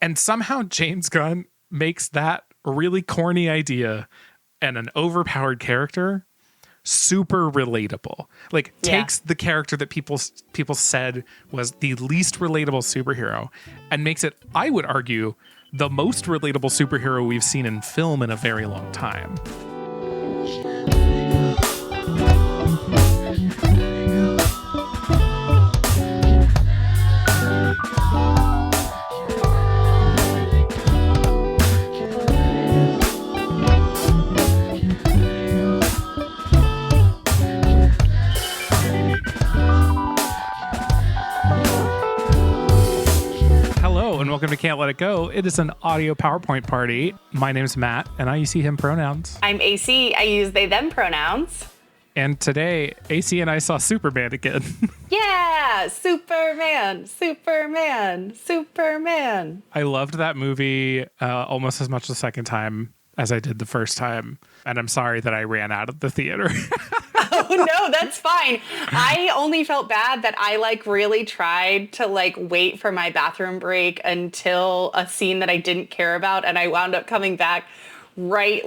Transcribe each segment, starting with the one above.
And somehow James Gunn makes that really corny idea and an overpowered character super relatable. Like takes the character that people said was the least relatable superhero and makes it, I would argue, the most relatable superhero we've seen in film in a very long time. Welcome to Can't Let It Go. It is an audio PowerPoint party. My name's Matt, and I use he, him pronouns. I'm AC. I use they, them pronouns. And today, AC and I saw Superman again. Yeah! Superman! Superman! Superman! I loved that movie almost as much the second time as I did the first time. And I'm sorry that I ran out of the theater. Oh, no, that's fine. I only felt bad that I really tried to wait for my bathroom break until a scene that I didn't care about. And I wound up coming back right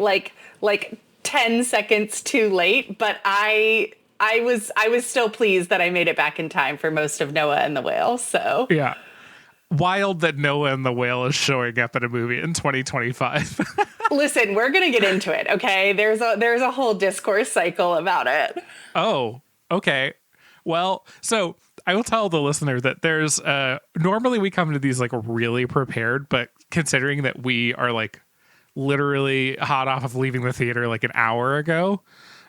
10 seconds too late. But I was still pleased that I made it back in time for most of Noah and the Whale. So yeah. Wild that Noah and the Whale is showing up in a movie in 2025. Listen, we're going to get into it, okay? There's a whole discourse cycle about it. Oh, okay. Well, so I will tell the listener that there's normally we come to these really prepared, but considering that we are literally hot off of leaving the theater an hour ago,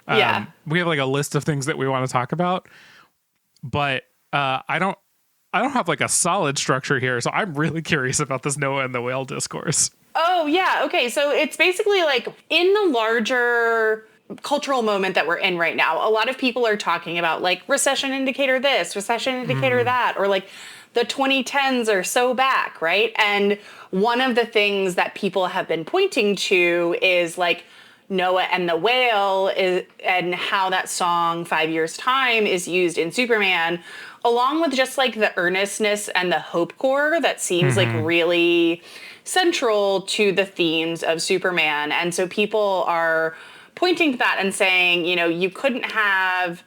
we have a list of things that we want to talk about, but I don't have a solid structure here, so I'm really curious about this Noah and the Whale discourse. Oh, yeah. Okay, so it's basically in the larger cultural moment that we're in right now, a lot of people are talking about recession indicator this, recession indicator that, or the 2010s are so back, right? And one of the things that people have been pointing to is Noah and the Whale and how that song 5 Years Time is used in Superman, along with just the earnestness and the hopecore that seems really central to the themes of Superman. And so people are pointing to that and saying, you couldn't have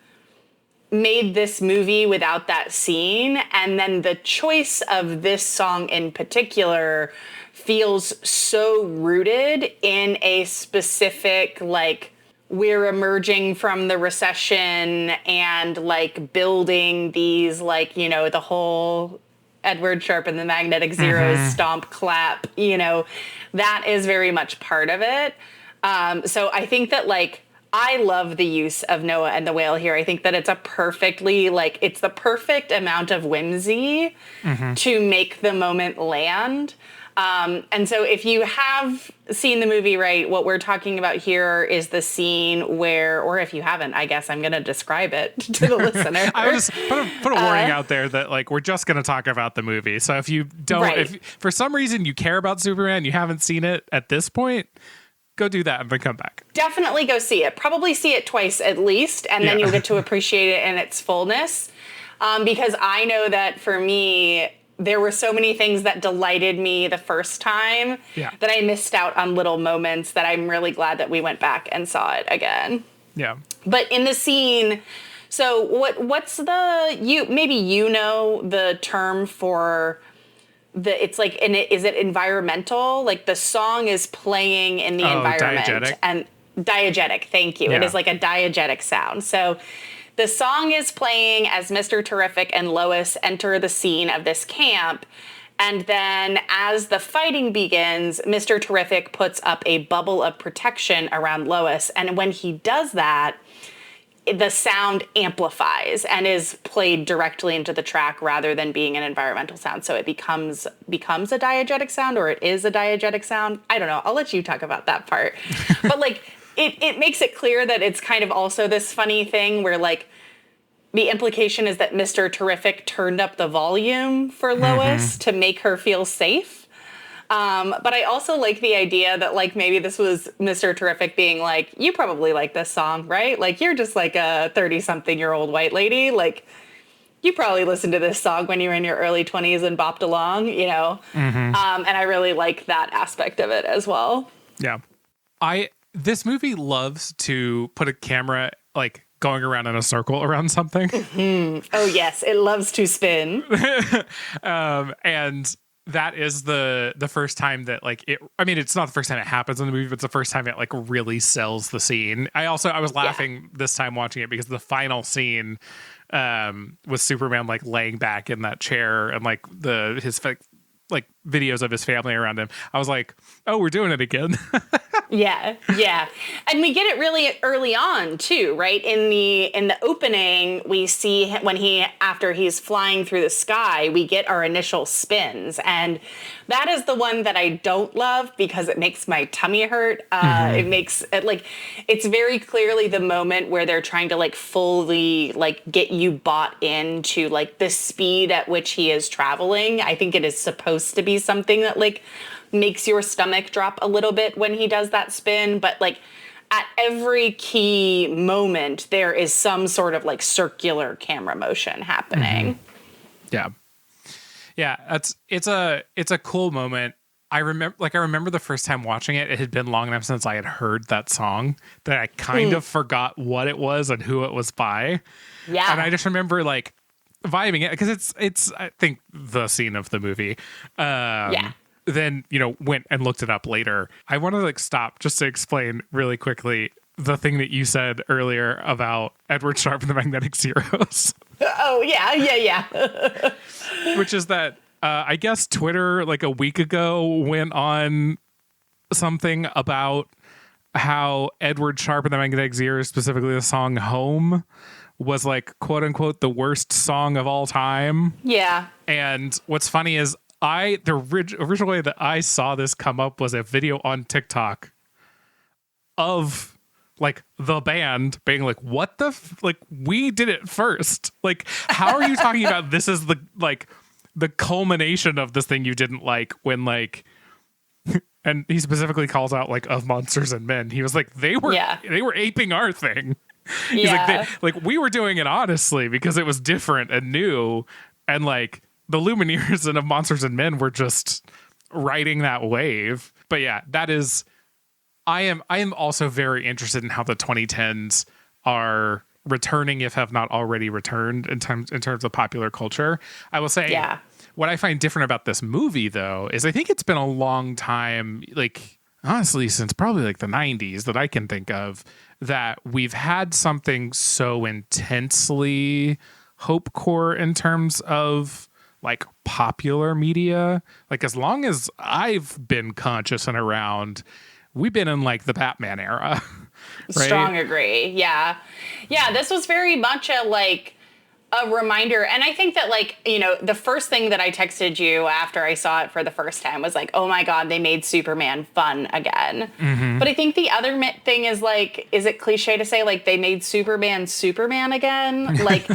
made this movie without that scene. And then the choice of this song in particular feels so rooted in a specific, we're emerging from the recession and building these the whole Edward Sharpe and the Magnetic Zeros stomp clap, that is very much part of it. So I think that I love the use of Noah and the Whale here. I think that it's a perfectly it's the perfect amount of whimsy to make the moment land. And so if you have seen the movie, right, what we're talking about here is the scene where, or if you haven't, I guess I'm going to describe it to the listener. I would just put a warning out there that we're just going to talk about the movie. So if you don't, if for some reason you care about Superman, you haven't seen it at this point, go do that and then come back. Definitely go see it. Probably see it twice at least, and then you'll get to appreciate it in its fullness. Because I know that for me, there were so many things that delighted me the first time that I missed out on little moments that I'm really glad that we went back and saw it again. Yeah. But in the scene, so what's maybe the term for it's is it environmental? The song is playing in the environment. Diegetic. And diegetic, thank you. Yeah. It is a diegetic sound. So the song is playing as Mr. Terrific and Lois enter the scene of this camp. And then as the fighting begins, Mr. Terrific puts up a bubble of protection around Lois. And when he does that, the sound amplifies and is played directly into the track rather than being an environmental sound. So it becomes a diegetic sound, or it is a diegetic sound. I don't know. I'll let you talk about that part. But it makes it clear that it's kind of also this funny thing where the implication is that Mr. Terrific turned up the volume for Lois to make her feel safe. But I also like the idea that maybe this was Mr. Terrific being you probably like this song, right? You're just a 30-something-year-old white lady. you probably listened to this song when you were in your early 20s and bopped along, you know? And I really like that aspect of it as well. Yeah. This movie loves to put a camera like going around in a circle around something. Oh yes, it loves to spin. And that is the first time that like it's not the first time it happens in the movie, but it's the first time it like really sells the scene. I was laughing this time watching it because the final scene with Superman like laying back in that chair and like his videos of his family around him. I was like, oh, we're doing it again. Yeah. And we get it really early on too, right? In the opening, we see after he's flying through the sky, we get our initial spins. And that is the one that I don't love because it makes my tummy hurt. It makes it like, it's very clearly the moment where they're trying to like fully like get you bought into like the speed at which he is traveling. I think it is supposed to be something that like makes your stomach drop a little bit when he does that spin, but like at every key moment there is some sort of like circular camera motion happening. Yeah, it's a cool moment. I remember the first time watching it had been long enough since I had heard that song that I kind of forgot what it was and who it was by. Yeah. And I just remember like vibing it because it's I think the scene of the movie. Then, went and looked it up later. I want to like stop just to explain really quickly the thing that you said earlier about Edward Sharpe and the Magnetic Zeros. Oh, yeah. Which is that I guess Twitter like a week ago went on something about how Edward Sharpe and the Magnetic Zeros, specifically the song Home, was like quote unquote the worst song of all time. Yeah. And what's funny is the original way that I saw this come up was a video on TikTok of like the band being like, what the like we did it first. Like, how are you talking about this is the culmination of this thing you didn't like when like, and he specifically calls out like of Monsters and Men. He was like, they were aping our thing. He's like, we were doing it honestly because it was different and new. And like, the Lumineers and of Monsters and Men were just riding that wave. But yeah, that is, I am also very interested in how the 2010s are returning, if have not already returned in terms of popular culture. I will say, what I find different about this movie though, is I think it's been a long time, like honestly, since probably like the 90s that I can think of, that we've had something so intensely hopecore in terms of like popular media. Like as long as I've been conscious and around, we've been in like the Batman era. Right? Strong agree. Yeah. This was very much a reminder. And I think that like, the first thing that I texted you after I saw it for the first time was like, oh my God, they made Superman fun again. But I think the other thing is like, is it cliche to say like they made Superman again? Like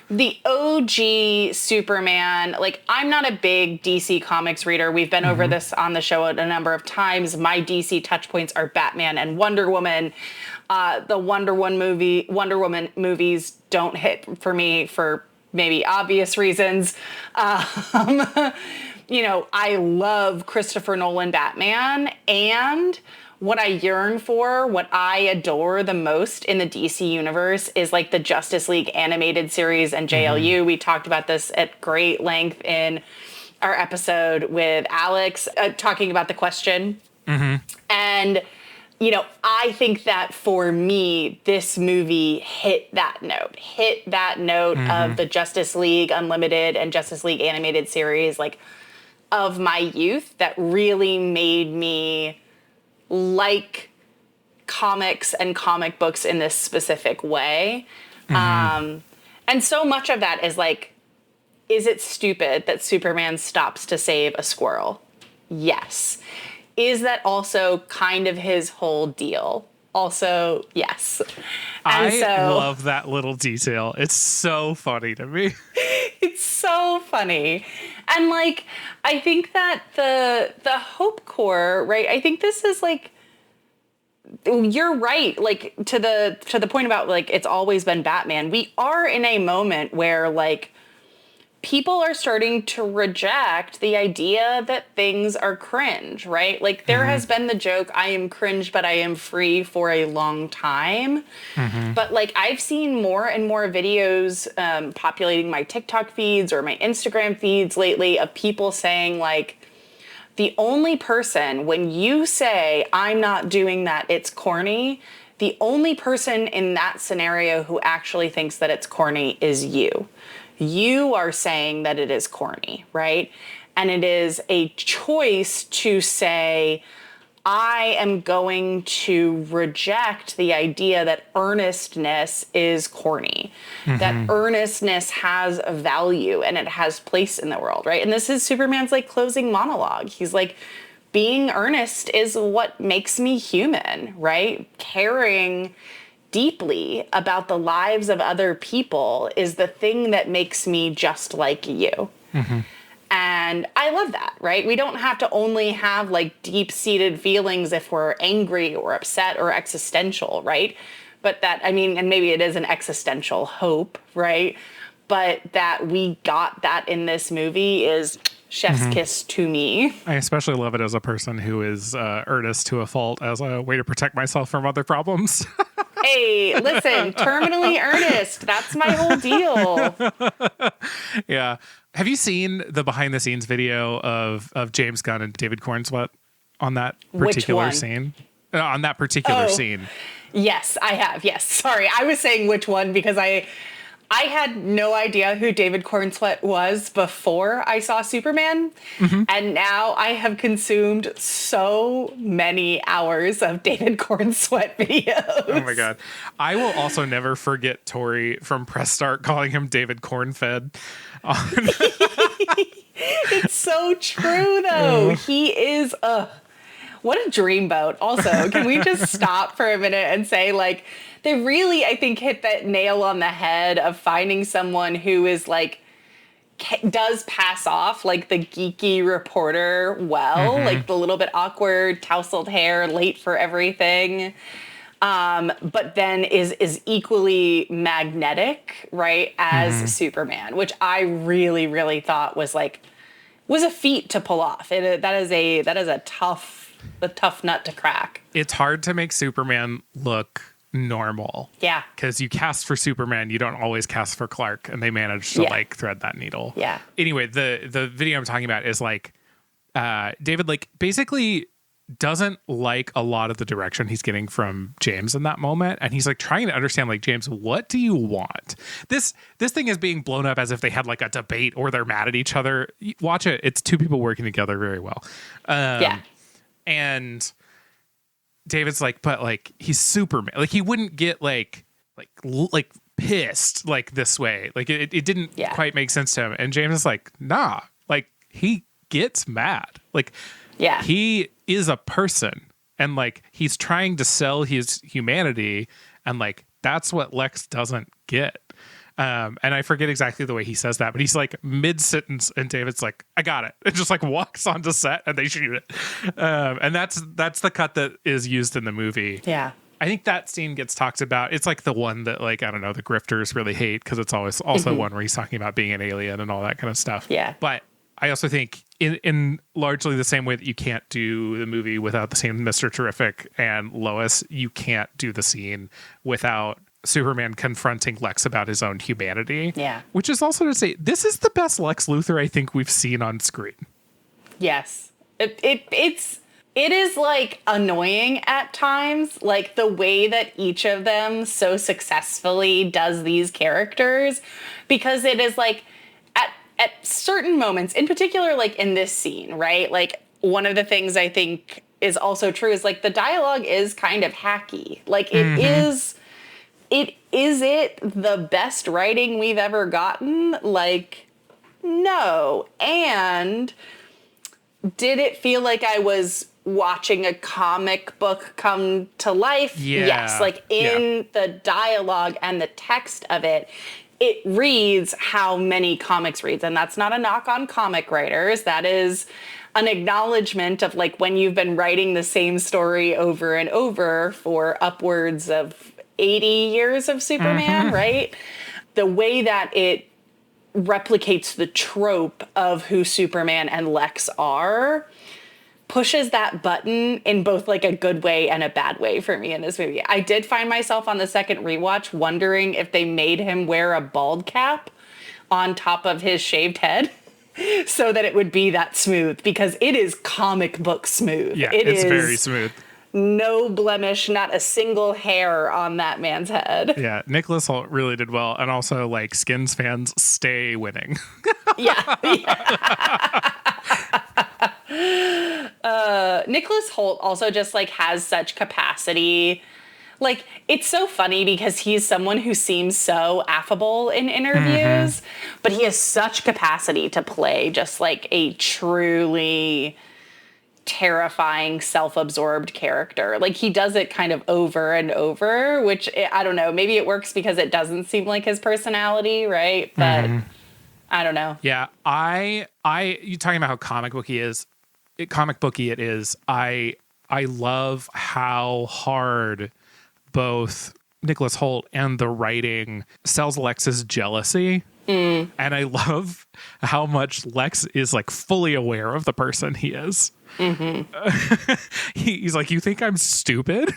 the OG Superman, like I'm not a big DC Comics reader. We've been over this on the show a number of times. My DC touch points are Batman and Wonder Woman. The Wonder Woman movies don't hit for me for maybe obvious reasons. I love Christopher Nolan Batman, and what I yearn for, what I adore the most in the DC universe is like the Justice League animated series and JLU. We talked about this at great length in our episode with Alex, talking about The Question. And I think that for me, this movie hit that note of the Justice League Unlimited and Justice League animated series, like of my youth, that really made me like comics and comic books in this specific way. And so much of that is like, is it stupid that Superman stops to save a squirrel? Yes. Is that also kind of his whole deal? Also, yes. And I love that little detail. It's so funny to me. It's so funny. And like, I think that the Hopecore, right? I think this is like, you're right. Like to the point about like, it's always been Batman. We are in a moment where like people are starting to reject the idea that things are cringe, right? Like there has been the joke, I am cringe, but I am free for a long time. But like I've seen more and more videos populating my TikTok feeds or my Instagram feeds lately of people saying like, the only person, when you say, I'm not doing that, it's corny, the only person in that scenario who actually thinks that it's corny is you. You are saying that it is corny, right? And it is a choice to say, I am going to reject the idea that earnestness is corny, that earnestness has a value and it has place in the world, right? And this is Superman's like closing monologue. He's like, being earnest is what makes me human, right? Caring deeply about the lives of other people is the thing that makes me just like you. And I love that, right? We don't have to only have like deep-seated feelings if we're angry or upset or existential, right? But that, I mean, and maybe it is an existential hope, right? But that we got that in this movie is chef's kiss to me. I especially love it as a person who is earnest to a fault as a way to protect myself from other problems. Hey, listen, terminally earnest. That's my whole deal. Yeah. Have you seen the behind the scenes video of James Gunn and David Corenswet on that particular scene? On that particular scene. Yes, I have. Yes. Sorry. I was saying which one because I had no idea who David Corenswet was before I saw Superman. And now I have consumed so many hours of David Corenswet videos. Oh my God. I will also never forget Tori from Press Start calling him David Cornfed. It's so true, though. He is what a dreamboat. Also, can we just stop for a minute and say, like, they really, I think, hit that nail on the head of finding someone who is, like, does pass off, like, the geeky reporter well, like, the little bit awkward, tousled hair, late for everything, but then is equally magnetic, right, as Superman, which I really, really thought was, like, was a feat to pull off. That is a tough nut to crack. It's hard to make Superman look normal. Yeah. Because you cast for Superman, you don't always cast for Clark, and they managed to like thread that needle. Yeah. Anyway, the video I'm talking about is like David like basically doesn't like a lot of the direction he's getting from James in that moment, and he's like trying to understand, like, James, what do you want? This thing is being blown up as if they had like a debate or they're mad at each other. Watch it. It's two people working together very well. And David's like, but like he's Superman. Like he wouldn't get like pissed like this way. Like it didn't quite make sense to him. And James is like, nah, like he gets mad. Like he is a person, and like he's trying to sell his humanity, and like that's what Lex doesn't get. And I forget exactly the way he says that, but he's like mid-sentence, and David's like, I got it. It just like walks onto set and they shoot it. And that's the cut that is used in the movie. Yeah. I think that scene gets talked about. It's like the one that, like, I don't know, the grifters really hate, because it's always also one where he's talking about being an alien and all that kind of stuff. Yeah. But I also think in largely the same way that you can't do the movie without the same Mr. Terrific and Lois, you can't do the scene without Superman confronting Lex about his own humanity. Yeah. Which is also to say, this is the best Lex Luthor I think we've seen on screen. Yes. It is like annoying at times, like the way that each of them so successfully does these characters, because it is like at certain moments, in particular, like in this scene, right? Like one of the things I think is also true is like the dialogue is kind of hacky. Like it is it the best writing we've ever gotten? Like, no. And did it feel like I was watching a comic book come to life? Yeah. Yes. Like in the dialogue and the text of it, it reads how many comics reads. And that's not a knock on comic writers. That is an acknowledgement of like when you've been writing the same story over and over for upwards of 80 years of Superman, right? The way that it replicates the trope of who Superman and Lex are, pushes that button in both like a good way and a bad way for me in this movie. I did find myself on the second rewatch wondering if they made him wear a bald cap on top of his shaved head so that it would be that smooth, because it is comic book smooth. Yeah, it's very smooth. No blemish, not a single hair on that man's head. Yeah, Nicholas Hoult really did well. And also, like, Skins fans, stay winning. Yeah. Nicholas Hoult also just, like, has such capacity. Like, it's so funny because he's someone who seems so affable in interviews, but he has such capacity to play just, like, a truly terrifying, self-absorbed character. Like, he does it kind of over and over, which, I don't know, maybe it works because it doesn't seem like his personality, right? But I don't know. Yeah, you talking about how comic booky it is. I love how hard both Nicholas Hoult and the writing sells Lex's jealousy. And I love how much Lex is like fully aware of the person he is. He's like, you think I'm stupid?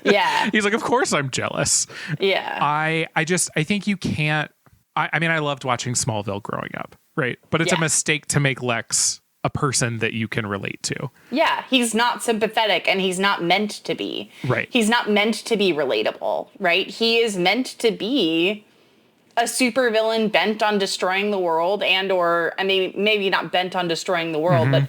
Yeah. He's like, of course I'm jealous. Yeah. I think you can't. I mean, I loved watching Smallville growing up, right? But it's a mistake to make Lex a person that you can relate to. Yeah, he's not sympathetic and he's not meant to be. Right. He's not meant to be relatable, right? He is meant to be a supervillain bent on destroying the world I mean, maybe not bent on destroying the world, but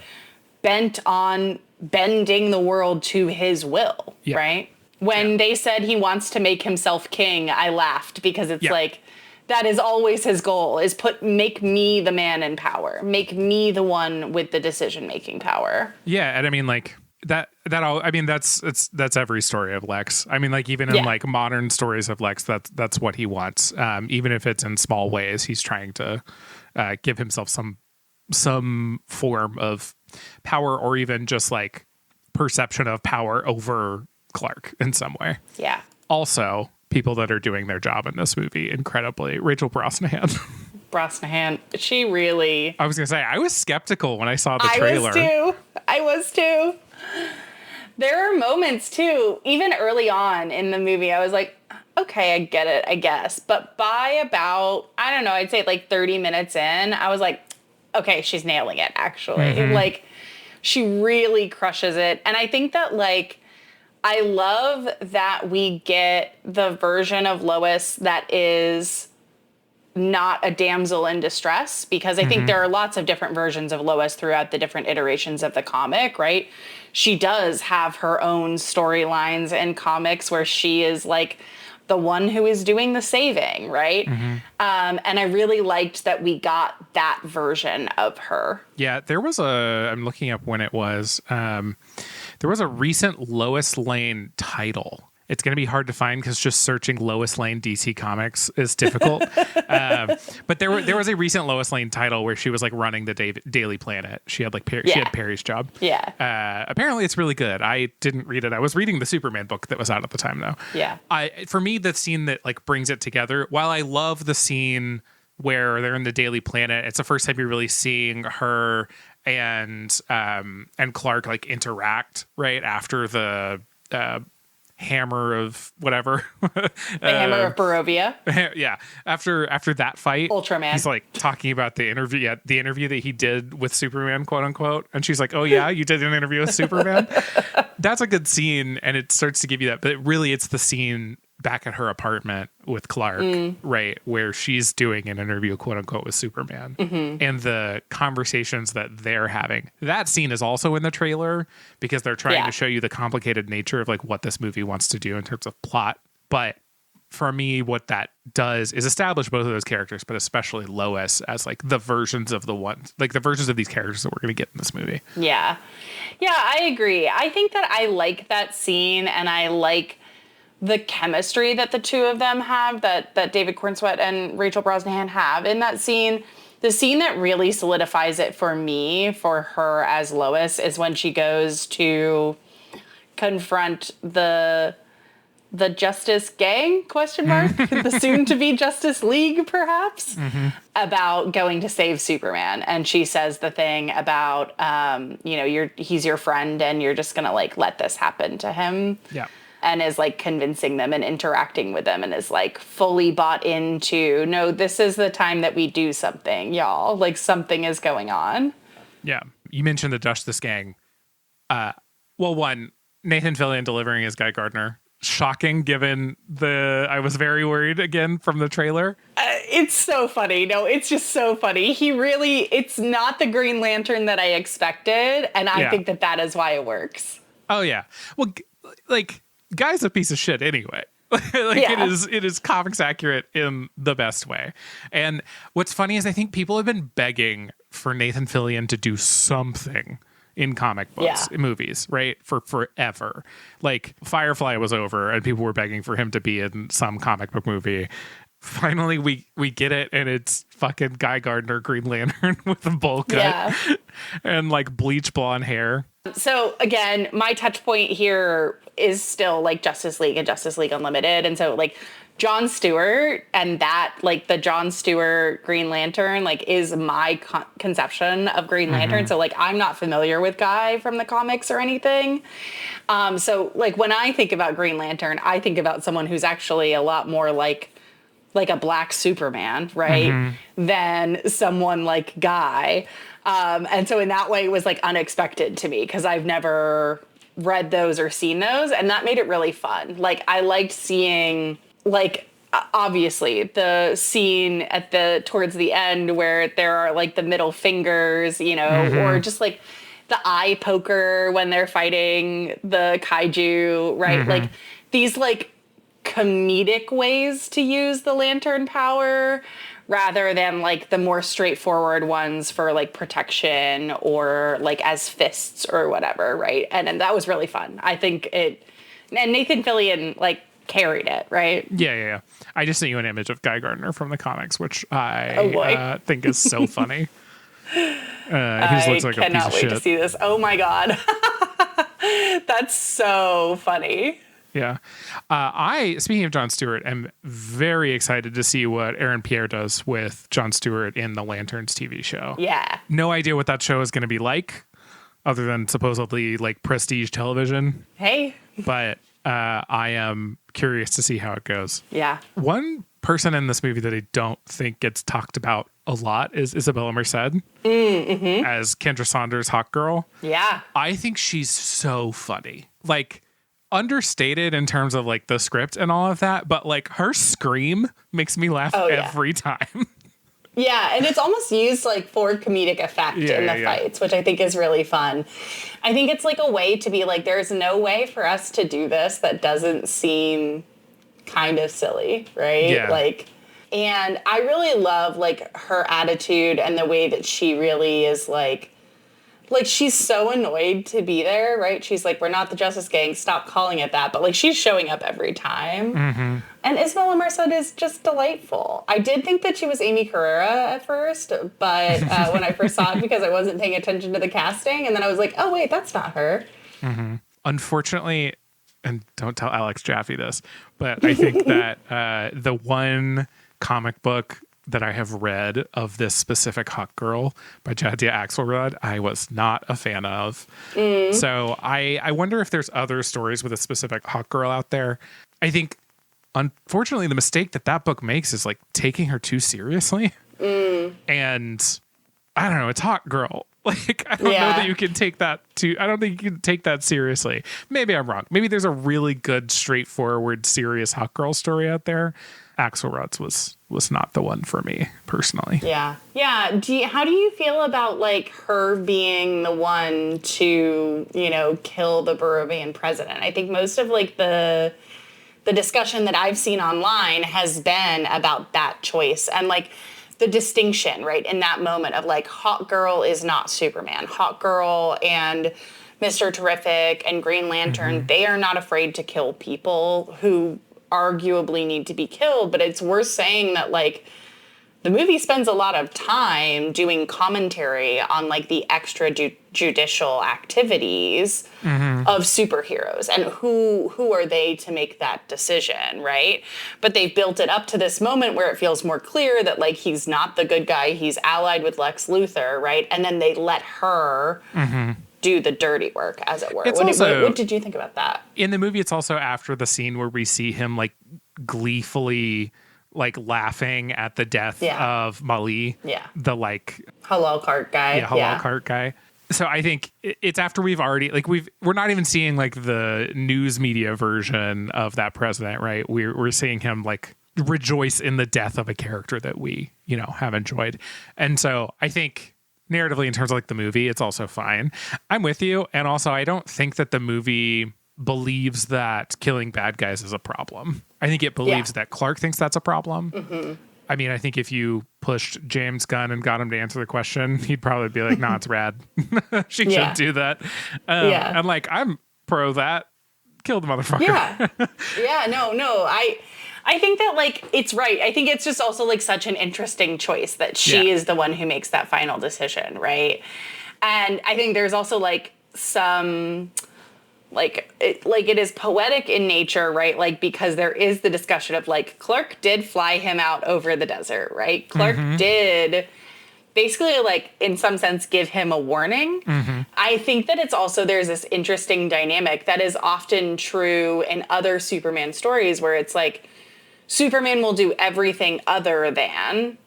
bent on bending the world to his will, right? When they said he wants to make himself king, I laughed because it's like, that is always his goal, is make me the man in power. Make me the one with the decision-making power. Yeah, and I mean, like, that's every story of Lex. I mean, like, even in like modern stories of Lex, that's what he wants. Even if it's in small ways, he's trying to give himself some form of power, or even just like perception of power over Clark in some way. Yeah. Also, people that are doing their job in this movie incredibly, Rachel Brosnahan. Brosnahan, she really... I was going to say, I was skeptical when I saw the trailer. I was too. There are moments too, even early on in the movie, I was like, okay, I get it, I guess. But by about, I don't know, I'd say like 30 minutes in, I was like, okay, she's nailing it, actually. Like, she really crushes it. And I think that, like, I love that we get the version of Lois that is not a damsel in distress, because I think there are lots of different versions of Lois throughout the different iterations of the comic, right? She does have her own storylines in comics where she is like the one who is doing the saving, right? And I really liked that we got that version of her. Yeah, I'm looking up when it was, there was a recent Lois Lane title. It's going to be hard to find because just searching Lois Lane DC Comics is difficult. But there was a recent Lois Lane title where she was like running the Daily Planet. She had like she had Perry's job. Yeah. Apparently it's really good. I didn't read it. I was reading the Superman book that was out at the time though. Yeah. For me, the scene that like brings it together, while I love the scene where they're in the Daily Planet, it's the first time you're really seeing her and Clark like interact right after the hammer of whatever. The hammer of Boravia. Yeah. After that fight, Ultraman. He's like talking about the interview that he did with Superman, quote unquote. And she's like, oh yeah, you did an interview with Superman. That's a good scene. And it starts to give you that, but really it's the scene back at her apartment with Clark, right, where she's doing an interview, quote unquote, with Superman, and the conversations that they're having. That scene is also in the trailer because they're trying to show you the complicated nature of like what this movie wants to do in terms of plot. But for me, what that does is establish both of those characters, but especially Lois as like the versions of the versions of these characters that we're going to get in this movie. Yeah. Yeah, I agree. I think that I like that scene, and I like the chemistry that the two of them have, that David Corenswet and Rachel Brosnahan have in that scene. The scene that really solidifies it for me, for her as Lois, is when she goes to confront the the Justice Gang, question mark, the soon-to-be Justice League, perhaps, about going to save Superman. And she says the thing about, he's your friend and you're just going to, like, let this happen to him. Yeah. And is, like, convincing them and interacting with them and is, like, fully bought into, no, this is the time that we do something, y'all. Like, something is going on. Yeah. You mentioned the Justice Gang. One, Nathan Fillion delivering as Guy Gardner. Shocking, given I was very worried again from the trailer. It's so funny. No, it's just so funny. It's not the Green Lantern that I expected. And I think that is why it works. Oh, yeah. Well, like, Guy's a piece of shit anyway. It is comics accurate in the best way. And what's funny is I think people have been begging for Nathan Fillion to do something in comic books, in movies, right? For forever. Like, Firefly was over and people were begging for him to be in some comic book movie. Finally, we get it, and it's fucking Guy Gardner, Green Lantern with a bowl cut and like bleach blonde hair. So again, my touch point here is still like Justice League and Justice League Unlimited. And so like Jon Stewart and that, like the Jon Stewart Green Lantern, like is my conception of Green Lantern. So like, I'm not familiar with Guy from the comics or anything. So like when I think about Green Lantern, I think about someone who's actually a lot more like a black Superman, right? Than someone like Guy. And so in that way it was like unexpected to me because I've never read those or seen those. And that made it really fun. Like I liked seeing like, obviously the scene at towards the end where there are like the middle fingers, you know, or just like the eye poker when they're fighting the kaiju, right? Like these like comedic ways to use the lantern power rather than like the more straightforward ones for like protection or like as fists or whatever, right? And that was really fun. I think and Nathan Fillion like carried it, right? Yeah. I just sent you an image of Guy Gardner from the comics, which I think is so funny. He just looks like a piece of shit. I cannot wait to see this. Oh my God. That's so funny. Yeah. Speaking of Jon Stewart, am very excited to see what Aaron Pierre does with Jon Stewart in the Lanterns TV show. Yeah. No idea what that show is going to be like, other than supposedly like prestige television. Hey. But I am curious to see how it goes. Yeah. One person in this movie that I don't think gets talked about a lot is Isabel Merced as Kendra Saunders' Hawkgirl. Yeah. I think she's so funny. Like, understated in terms of like the script and all of that, but like her scream makes me laugh every time. Yeah, and it's almost used like for comedic effect in the fights, which I think is really fun. I think it's like a way to be like, there's no way for us to do this that doesn't seem kind of silly, right? Yeah. Like, and I really love like her attitude and the way that she really is like she's so annoyed to be there, right? She's like, we're not the Justice Gang, stop calling it that. But like she's showing up every time. And Isabel Merced is just delightful. I did think that she was Amy Carrera at first, but when I first saw it, because I wasn't paying attention to the casting, and then I was like, oh wait, that's not her. Unfortunately, and don't tell Alex Jaffe this, but I think that the one comic book that I have read of this specific Hawkgirl by Jadzia Axelrod, I was not a fan of. So I wonder if there's other stories with a specific Hawkgirl out there. I think, unfortunately, the mistake that book makes is like taking her too seriously. And I don't know, it's Hawkgirl. Like, I don't know that you can take that I don't think you can take that seriously. Maybe I'm wrong. Maybe there's a really good, straightforward, serious Hawkgirl story out there. Axelrod's was not the one for me personally. Yeah. How do you feel about like her being the one to, you know, kill the Boravian president? I think most of like the discussion that I've seen online has been about that choice and like the distinction, right, in that moment of like Hawkgirl is not Superman. Hawkgirl and Mr. Terrific and Green Lantern, they are not afraid to kill people who arguably need to be killed, but it's worth saying that like the movie spends a lot of time doing commentary on like the judicial activities of superheroes, and who are they to make that decision, right? But they've built it up to this moment where it feels more clear that like he's not the good guy, he's allied with Lex Luthor, right? And then they let her do the dirty work, as it were. What did you think about that? In the movie, it's also after the scene where we see him like gleefully like laughing at the death of Mali. Yeah. The like halal cart guy. Yeah, halal cart guy. So I think it's after we've already like we're not even seeing like the news media version of that president, right? We're seeing him like rejoice in the death of a character that we, you know, have enjoyed. And so I think narratively in terms of like the movie, it's also fine. I'm with you. And also I don't think that the movie believes that killing bad guys is a problem. I think it believes that Clark thinks that's a problem. I mean, I think if you pushed James Gunn and got him to answer the question, he'd probably be like, nah, it's rad. She should do that. I'm like, I'm pro that. Kill the motherfucker. No. I think that, like, it's right. I think it's just also, like, such an interesting choice that she is the one who makes that final decision, right? And I think there's also, like, some... it is poetic in nature, right? Like, because there is the discussion of like, Clark did fly him out over the desert, right? Clark did basically, like, in some sense, give him a warning. I think that it's also, there's this interesting dynamic that is often true in other Superman stories where it's like, Superman will do everything other than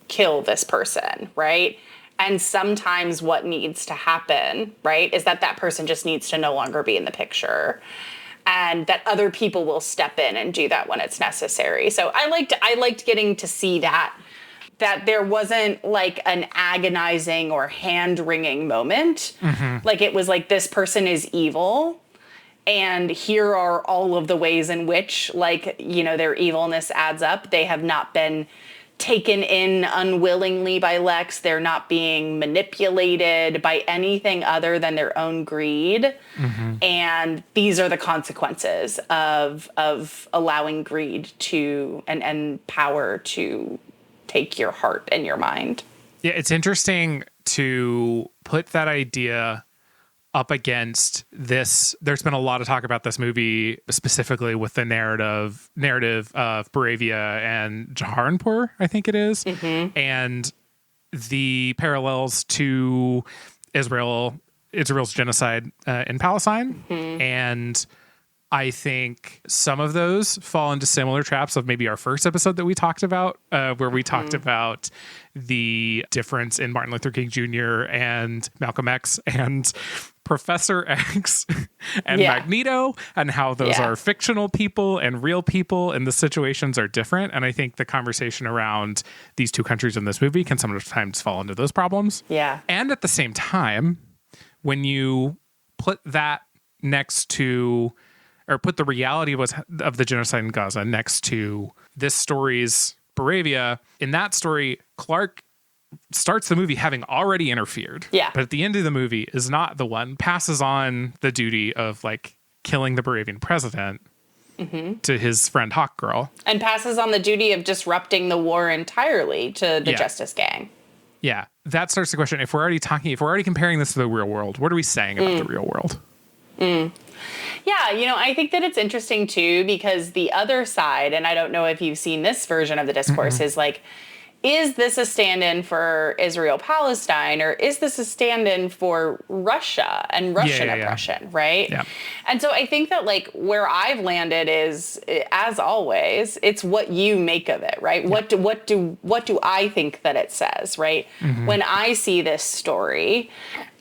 kill this person, right? And sometimes what needs to happen, right, is that person just needs to no longer be in the picture, and that other people will step in and do that when it's necessary. So I liked getting to see that there wasn't like an agonizing or hand-wringing moment. Like it was like, this person is evil, and here are all of the ways in which, like, you know, their evilness adds up. They have not been taken in unwillingly by Lex. They're not being manipulated by anything other than their own greed. And these are the consequences of allowing greed to and power to take your heart and your mind. Yeah, it's interesting to put that idea up against this. There's been a lot of talk about this movie, specifically with the narrative of Boravia and Jharanpur, I think it is, and the parallels to Israel's genocide in Palestine. And I think some of those fall into similar traps of maybe our first episode that we talked about, where we talked about the difference in Martin Luther King Jr. and Malcolm X and Professor X and Magneto, and how those are fictional people and real people, and the situations are different. And I think the conversation around these two countries in this movie can sometimes fall into those problems. Yeah. And at the same time, when you put that next to, or put the reality of the genocide in Gaza next to this story's Boravia, in that story, Clark starts the movie having already interfered. Yeah. But at the end of the movie is not the one, passes on the duty of like killing the Boravian president to his friend Hawkgirl. And passes on the duty of disrupting the war entirely to the Justice Gang. Yeah. That starts the question. If we're already comparing this to the real world, what are we saying about the real world? Yeah, you know, I think that it's interesting too, because the other side, and I don't know if you've seen this version of the discourse, is like, is this a stand-in for Israel-Palestine, or is this a stand-in for Russia and Russian oppression, right? Yeah. And so I think that, like, where I've landed is, as always, it's what you make of it, right? Yeah. What do I think that it says, right? When I see this story.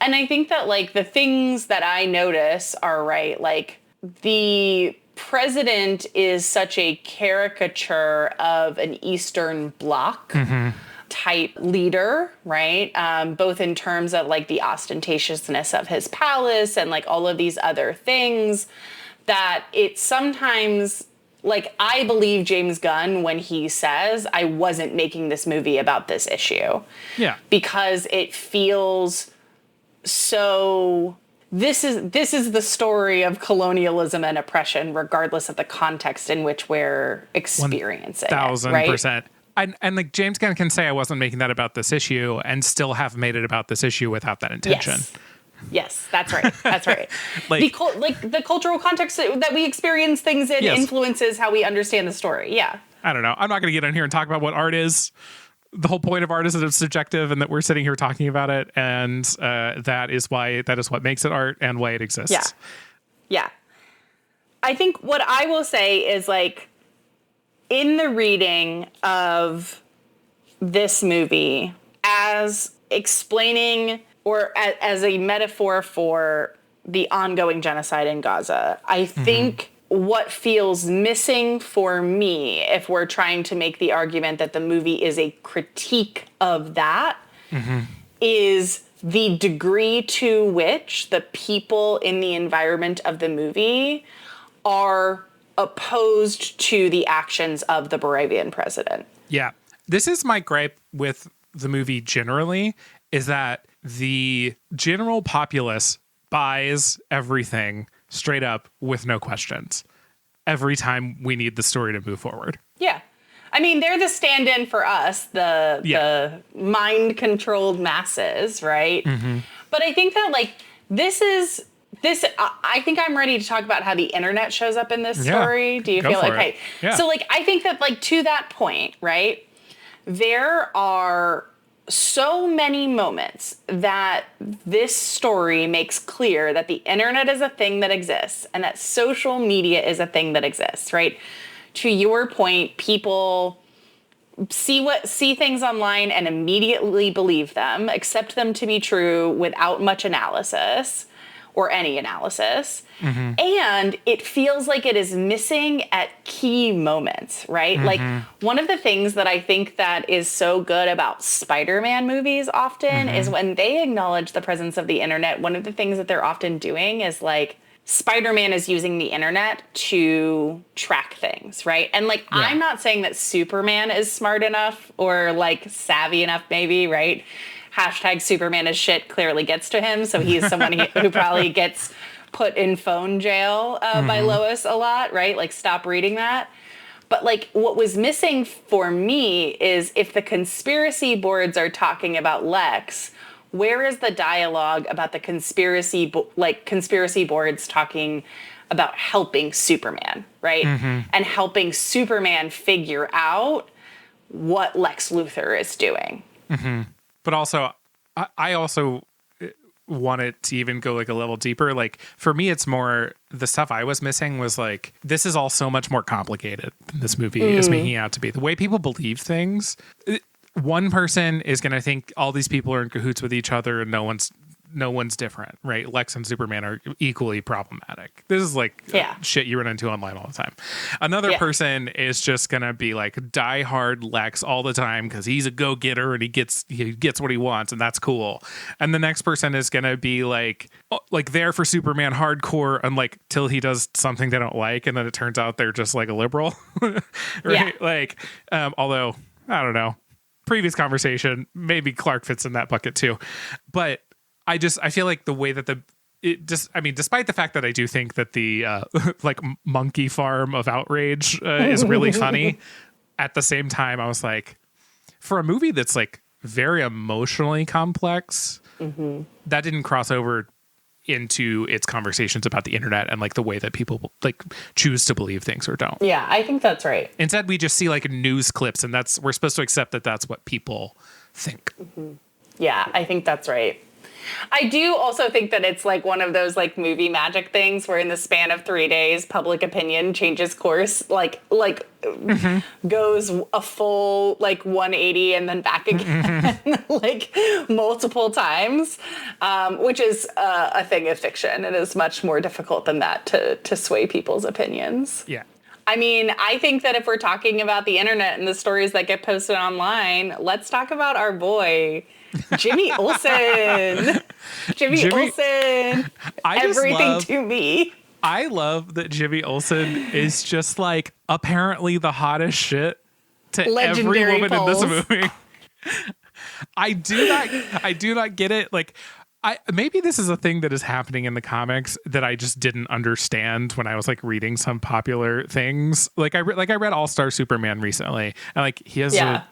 And I think that, like, the things that I notice are, right, like, the president is such a caricature of an Eastern Bloc type leader, right? Both in terms of like the ostentatiousness of his palace and like all of these other things, that it sometimes, like, I believe James Gunn when he says, I wasn't making this movie about this issue. Yeah. Because it feels so... This is the story of colonialism and oppression, regardless of the context in which we're experiencing 1,000%. Right? And like James Gunn can say, I wasn't making that about this issue, and still have made it about this issue without that intention. Yes, that's right. That's right. Like, the cultural context that we experience things in influences how we understand the story. Yeah. I don't know. I'm not going to get in here and talk about what art is. The whole point of art is that it's subjective and that we're sitting here talking about it. And that is what makes it art and why it exists. Yeah. Yeah. I think what I will say is, like, in the reading of this movie as explaining or as a metaphor for the ongoing genocide in Gaza, I think what feels missing for me, if we're trying to make the argument that the movie is a critique of that, is the degree to which the people in the environment of the movie are opposed to the actions of the Boravian president. Yeah. This is my gripe with the movie generally, is that the general populace buys everything straight up with no questions every time we need the story to move forward. Yeah. I mean, they're the stand-in for us, the mind-controlled masses, right? But I think that, like, I think I'm ready to talk about how the internet shows up in this story. Do you feel like, hey? Yeah. So, like, I think that, like, to that point, right, there are so many moments that this story makes clear that the internet is a thing that exists and that social media is a thing that exists, right? To your point, people see things online and immediately believe them, accept them to be true without much analysis or any analysis. And it feels like it is missing at key moments, right? Like, one of the things that I think that is so good about Spider-Man movies often is when they acknowledge the presence of the internet, one of the things that they're often doing is, like, Spider-Man is using the internet to track things, right? And, like, I'm not saying that Superman is smart enough or, like, savvy enough, maybe, right? Hashtag Superman is shit clearly gets to him. So he's someone who probably gets put in phone jail by Lois a lot, right? Like, stop reading that. But, like, what was missing for me is if the conspiracy boards are talking about Lex, where is the dialogue about the conspiracy boards talking about helping Superman, right? And helping Superman figure out what Lex Luthor is doing. But also, I also want it to even go, like, a level deeper. Like, for me, it's more the stuff I was missing was, like, this is all so much more complicated than this movie is making it out to be. The way people believe things, one person is going to think all these people are in cahoots with each other and no one's different, right? Lex and Superman are equally problematic. This is like shit you run into online all the time. Another person is just gonna be like diehard Lex all the time because he's a go-getter and he gets what he wants, and that's cool. And the next person is gonna be like there for Superman hardcore, and like till he does something they don't like, and then it turns out they're just like a liberal, right? Yeah. Like, although I don't know, previous conversation, maybe Clark fits in that bucket too, but I feel like the way that despite the fact that I do think that the like monkey farm of outrage is really funny, at the same time, I was like, for a movie that's like very emotionally complex, that didn't cross over into its conversations about the internet and like the way that people like choose to believe things or don't. Yeah, I think that's right. Instead, we just see like news clips, and we're supposed to accept that that's what people think. Yeah, I think that's right. I do also think that it's like one of those like movie magic things where in the span of 3 days, public opinion changes course, goes a full like 180 and then back again, like multiple times, which is a thing of fiction. It is much more difficult than that to sway people's opinions. Yeah. I mean, I think that if we're talking about the internet and the stories that get posted online, let's talk about our boy, Jimmy Olsen. Jimmy Olsen. Everything to me. I love that Jimmy Olsen is just like apparently the hottest shit to legendary every woman in this movie. I do not get it. Like, maybe this is a thing that is happening in the comics that I just didn't understand when I was like reading some popular things. Like I read All-Star Superman recently, and like he has a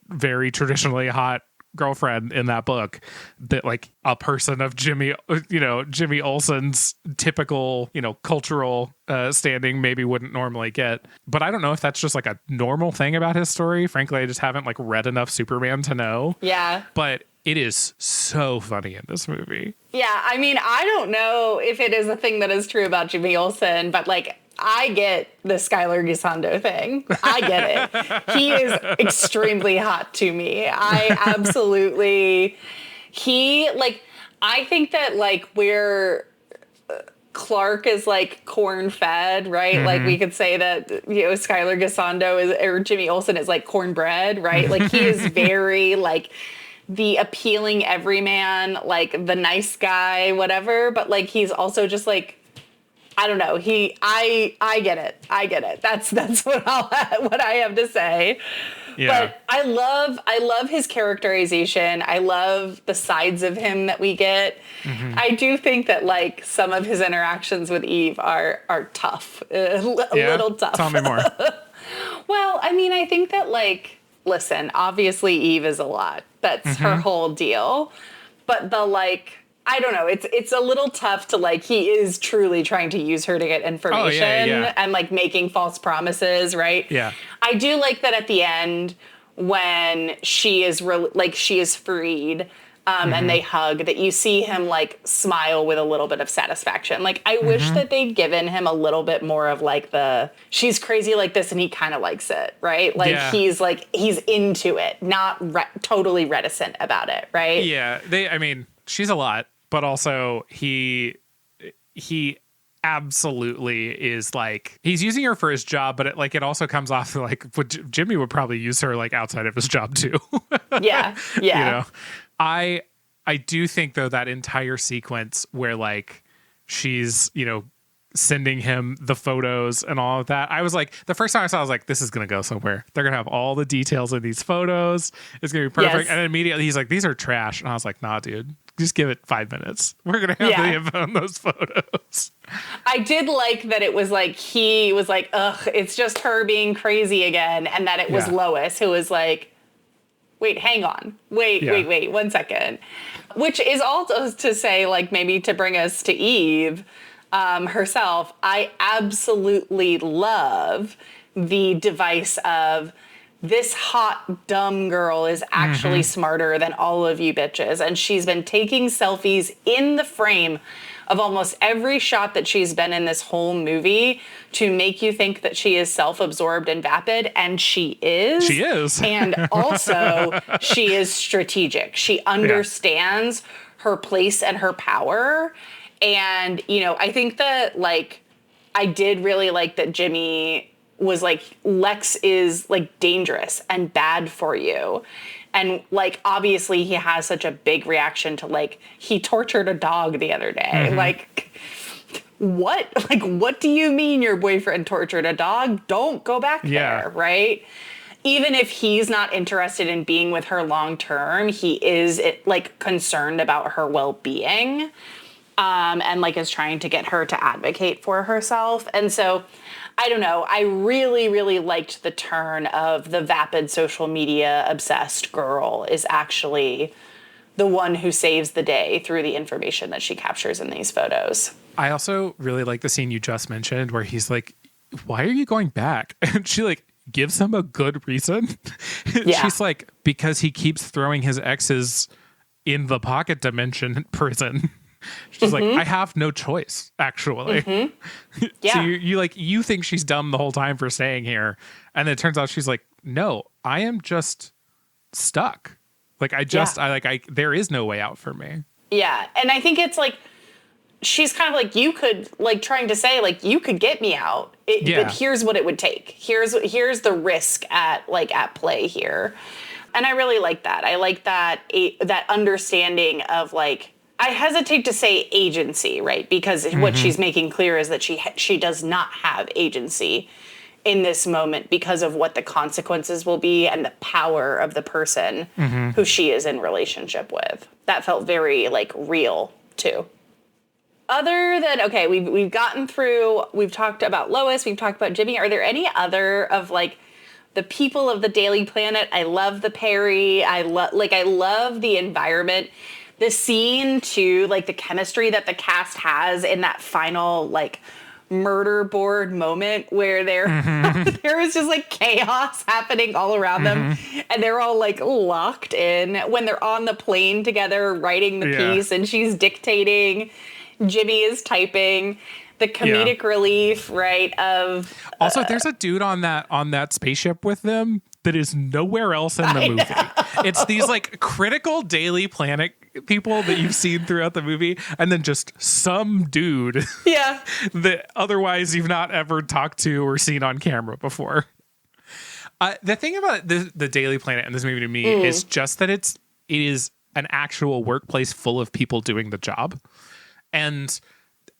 very traditionally hot girlfriend in that book that like a person of Jimmy Olsen's typical, cultural standing maybe wouldn't normally get. But I don't know if that's just like a normal thing about his story. Frankly, I just haven't like read enough Superman to know. Yeah. But it is so funny in this movie. Yeah, I mean, I don't know if it is a thing that is true about Jimmy Olsen, but like, I get the Skylar Gisondo thing. I get it. He is extremely hot to me. I think that like where Clark is like corn-fed, right? Mm-hmm. Like we could say that, Skylar Gisondo or Jimmy Olsen is like cornbread, right? Like he is very like the appealing everyman, like the nice guy, whatever. But like he's also just like, I don't know. I get it. I get it. That's what I have to say. Yeah. But I love his characterization. I love the sides of him that we get. Mm-hmm. I do think that like some of his interactions with Eve are tough, a little tough. Tell me more. Well, I mean, I think that like, listen, obviously Eve is a lot. That's mm-hmm. her whole deal. But the like, I don't know. It's a little tough to like, he is truly trying to use her to get information and like making false promises, right? Yeah. I do like that at the end when she is she is freed mm-hmm. and they hug, that you see him like smile with a little bit of satisfaction. Like I mm-hmm. wish that they'd given him a little bit more of like she's crazy like this and he kind of likes it, right? Like he's into it, not totally reticent about it, right? Yeah. She's a lot. But also he absolutely is like, he's using her for his job, but it also comes off like Jimmy would probably use her like outside of his job too. Yeah. I do think though that entire sequence where like she's sending him the photos and all of that, I was like, the first time I saw it, I was like, this is gonna go somewhere. They're gonna have all the details in these photos. It's gonna be perfect. Yes. And then immediately he's like, these are trash, and I was like, nah, dude. Just give it 5 minutes. We're going to have the info on those photos. I did like that it was like, he was like, ugh, it's just her being crazy again. And that it was Lois who was like, wait, hang on. Wait, 1 second. Which is also to say, like, maybe to bring us to Eve herself, I absolutely love the device of, this hot, dumb girl is actually mm-hmm. smarter than all of you bitches. And she's been taking selfies in the frame of almost every shot that she's been in this whole movie to make you think that she is self-absorbed and vapid. And she is. She is. And also, she is strategic. She understands her place and her power. And, I think that, like, I did really like that Jimmy was like, Lex is like dangerous and bad for you. And like, obviously he has such a big reaction to like, he tortured a dog the other day. Mm-hmm. Like, what? Like, what do you mean your boyfriend tortured a dog? Don't go back there, right? Even if he's not interested in being with her long term, he is like concerned about her well-being. And like is trying to get her to advocate for herself. And so, I don't know, I really, really liked the turn of the vapid social media obsessed girl is actually the one who saves the day through the information that she captures in these photos. I also really like the scene you just mentioned where he's like, why are you going back? And she like gives him a good reason. She's like, because he keeps throwing his exes in the pocket dimension prison. She's mm-hmm. like, I have no choice, actually. Mm-hmm. Yeah. So you think she's dumb the whole time for staying here. And then it turns out she's like, no, I am just stuck. Like, there is no way out for me. Yeah. And I think it's like, she's kind of like, you could, like, trying to say, like, you could get me out. But here's what it would take. Here's the risk at play here. And I really like that. I like that understanding of, like, I hesitate to say agency, right? Because mm-hmm. what she's making clear is that she does not have agency in this moment because of what the consequences will be and the power of the person mm-hmm. who she is in relationship with. That felt very, like, real, too. Other than, okay, we've gotten through, we've talked about Lois, we've talked about Jimmy. Are there any other of, like, the people of the Daily Planet. I love the Perry. I love the environment. The scene too, like the chemistry that the cast has in that final like murder board moment where there is just like chaos happening all around them, and they're all like locked in when they're on the plane together writing the piece, and she's dictating, Jimmy is typing. The comedic relief, right? Of also, there's a dude on that spaceship with them that is nowhere else in the movie. It's these like critical Daily Planet people that you've seen throughout the movie, and then just some dude that otherwise you've not ever talked to or seen on camera before. The thing about the Daily Planet in this movie to me is just that it is an actual workplace full of people doing the job. And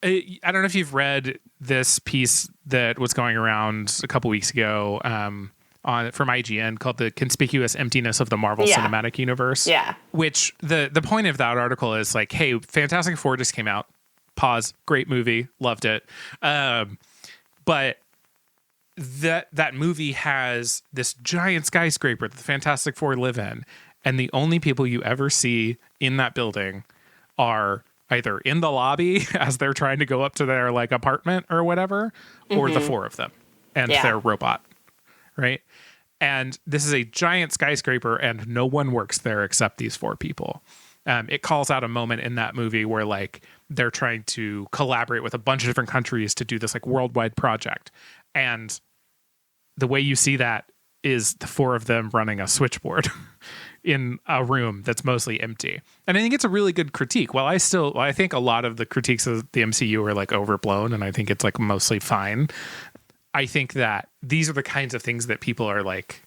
I don't know if you've read this piece that was going around a couple weeks ago from IGN called "The Conspicuous Emptiness of the Marvel Cinematic Universe." Yeah, which the point of that article is like, hey, Fantastic Four just came out. Pause. Great movie. Loved it. But that movie has this giant skyscraper that the Fantastic Four live in, and the only people you ever see in that building are either in the lobby as they're trying to go up to their like apartment or whatever, or the four of them and their robot, right? And this is a giant skyscraper and no one works there except these four people. It calls out a moment in that movie where like they're trying to collaborate with a bunch of different countries to do this like worldwide project. And the way you see that is the four of them running a switchboard in a room that's mostly empty. And I think it's a really good critique. While I think a lot of the critiques of the MCU are like overblown, and I think it's like mostly fine. I think that these are the kinds of things that people are like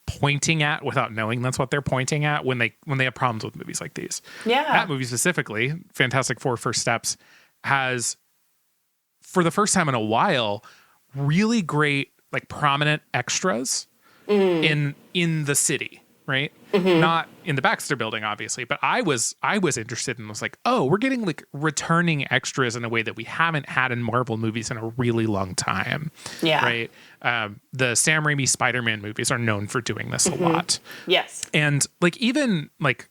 pointing at without knowing that's what they're pointing at when they have problems with movies like these. Yeah. That movie specifically, Fantastic Four: First Steps, has, for the first time in a while, really great like prominent extras in the city, right? Not in the Baxter Building, obviously, but I was interested and was like, oh, we're getting like returning extras in a way that we haven't had in Marvel movies in a really long time. Yeah. Right. The Sam Raimi Spider-Man movies are known for doing this a lot. Yes. And like even like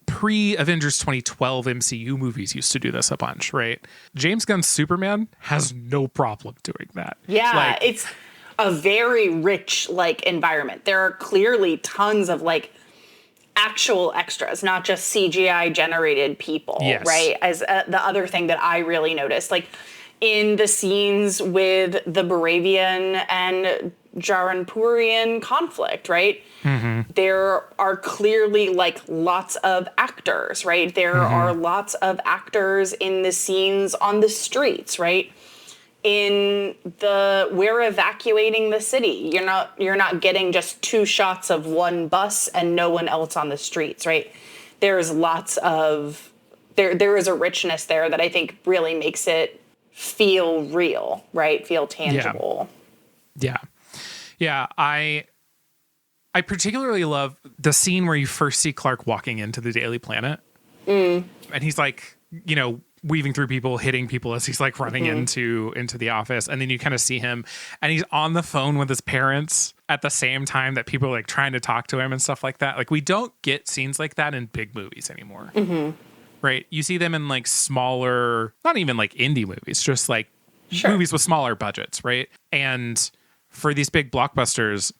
pre-Avengers 2012 MCU movies used to do this a bunch, right? James Gunn's Superman has no problem doing that. Yeah, like, it's a very rich like environment. There are clearly tons of like actual extras, not just CGI generated people, right? As the other thing that I really noticed, like in the scenes with the Boravian and Jharanpurian conflict, right? There are clearly like lots of actors, right? There are lots of actors in the scenes on the streets, right? We're evacuating the city. You're not getting just two shots of one bus and no one else on the streets, right? There's lots of there is a richness there that I think really makes it feel real, right? Feel tangible. Yeah. I particularly love the scene where you first see Clark walking into the Daily Planet. And he's like, weaving through people, hitting people as he's like running into the office. And then you kind of see him and he's on the phone with his parents at the same time that people are like trying to talk to him and stuff like that. Like we don't get scenes like that in big movies anymore. Right. You see them in like smaller, not even like indie movies, just like movies with smaller budgets. Right. And for these big blockbusters,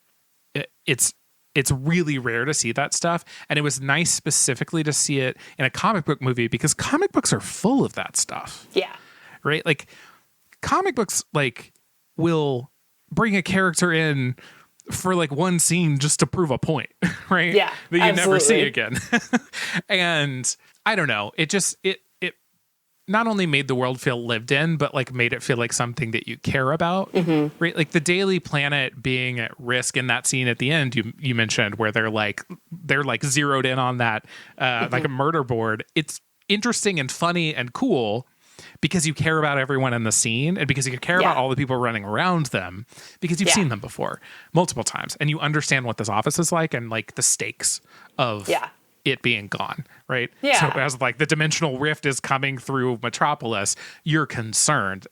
it's really rare to see that stuff. And it was nice specifically to see it in a comic book movie because comic books are full of that stuff. Yeah. Right? Like comic books like will bring a character in for like one scene just to prove a point, right? Yeah. That you never see again. And I don't know. It not only made the world feel lived in, but like made it feel like something that you care about, right? Like the Daily Planet being at risk in that scene at the end, you mentioned where they're like zeroed in on that, like a murder board. It's interesting and funny and cool because you care about everyone in the scene and because you care about all the people running around them because you've seen them before multiple times and you understand what this office is like and like the stakes of it being gone, right? Yeah. So as like the dimensional rift is coming through Metropolis, you're concerned,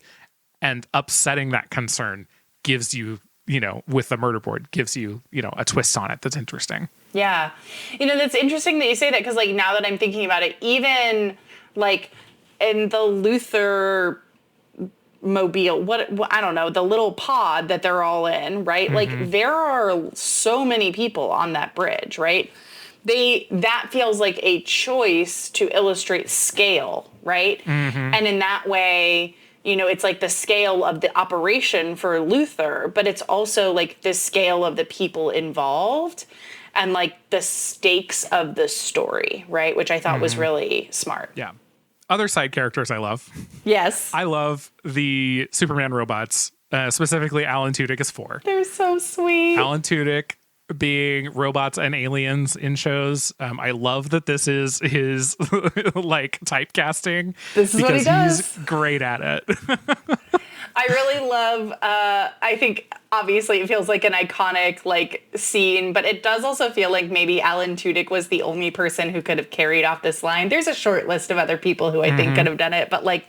and upsetting that concern gives you with the murder board gives you, a twist on it that's interesting. Yeah. That's interesting that you say that, because like now that I'm thinking about it, even like in the Luthor mobile, what I don't know, the little pod that they're all in, right? Like there are so many people on that bridge, right? That feels like a choice to illustrate scale, right? And in that way, it's like the scale of the operation for Luthor, but it's also like the scale of the people involved and like the stakes of the story, right? Which I thought was really smart. Yeah. Other side characters I love. Yes. I love the Superman robots, specifically Alan Tudyk as 4. They're so sweet. Alan Tudyk being robots and aliens in shows. I love that this is his like typecasting. This is what he does. He's great at it. I really love, I think obviously it feels like an iconic like scene, but it does also feel like maybe Alan Tudyk was the only person who could have carried off this line. There's a short list of other people who I think could have done it, but like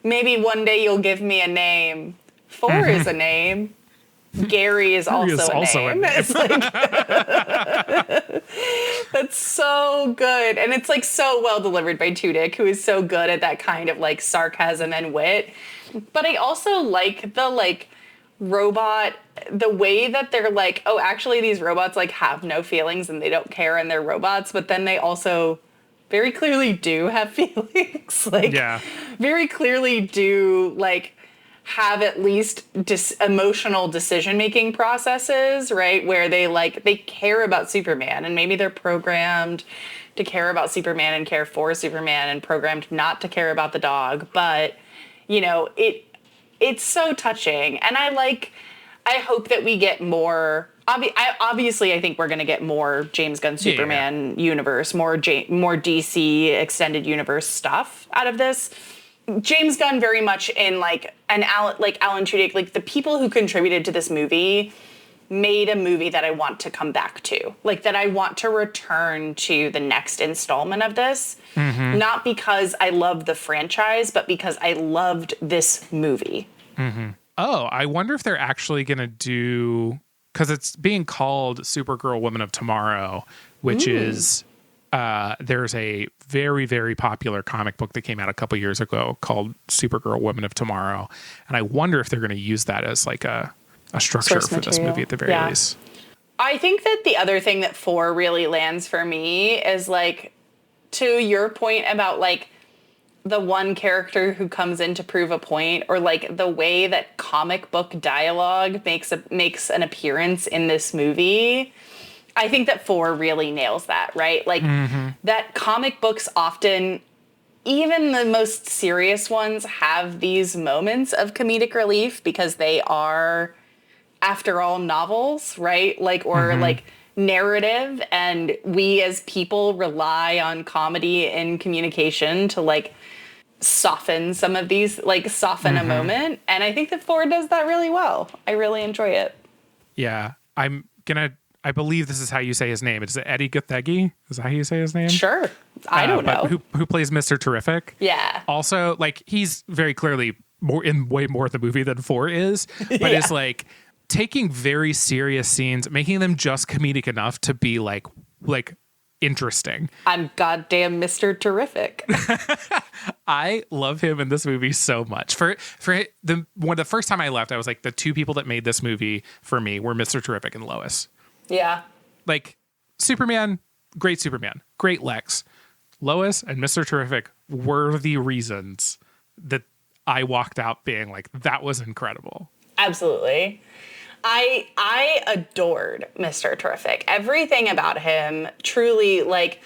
maybe one day you'll give me a name. 4 is a name. Gary is also a name. It's like, that's so good. And it's like so well delivered by Tudyk, who is so good at that kind of like sarcasm and wit. But I also like the like robot, the way that they're like, oh, actually these robots like have no feelings and they don't care and they're robots, but then they also very clearly do have feelings. Like very clearly do like have at least emotional decision-making processes, right? Where they care about Superman, and maybe they're programmed to care about Superman and care for Superman and programmed not to care about the dog. But, it's so touching. And I hope that we get more, obviously I think we're going to get more James Gunn Superman universe, more DC extended universe stuff out of this. James Gunn very much in Alan Tudyk, like the people who contributed to this movie made a movie that I want to come back to, like that I want to return to the next installment of this, not because I love the franchise, but because I loved this movie. Oh, I wonder if they're actually going to do, because it's being called Supergirl Women of Tomorrow, which is... there's a very, very popular comic book that came out a couple years ago called Supergirl Women of Tomorrow. And I wonder if they're going to use that as like a structure for this movie at the very least. I think that the other thing that 4 really lands for me is like, to your point about like the one character who comes in to prove a point, or like the way that comic book dialogue makes an appearance in this movie. I think that 4 really nails that, right? Like that comic books often, even the most serious ones, have these moments of comedic relief because they are, after all, novels, right? Like, or like narrative. And we as people rely on comedy in communication to like soften some of these, like soften a moment. And I think that 4 does that really well. I really enjoy it. Yeah. I believe this is how you say his name. Is it Eddie Gathegi? Is that how you say his name? Sure. I don't know. Who plays Mr. Terrific? Yeah. Also, like, he's very clearly way more in the movie than 4 is, but is like taking very serious scenes, making them just comedic enough to be like interesting. I'm goddamn Mr. Terrific. I love him in this movie so much. For the first time I left, I was like, the 2 people that made this movie for me were Mr. Terrific and Lois. Yeah. Like, Superman, great Lex. Lois and Mr. Terrific were the reasons that I walked out being like, that was incredible. Absolutely. I adored Mr. Terrific. Everything about him truly, like,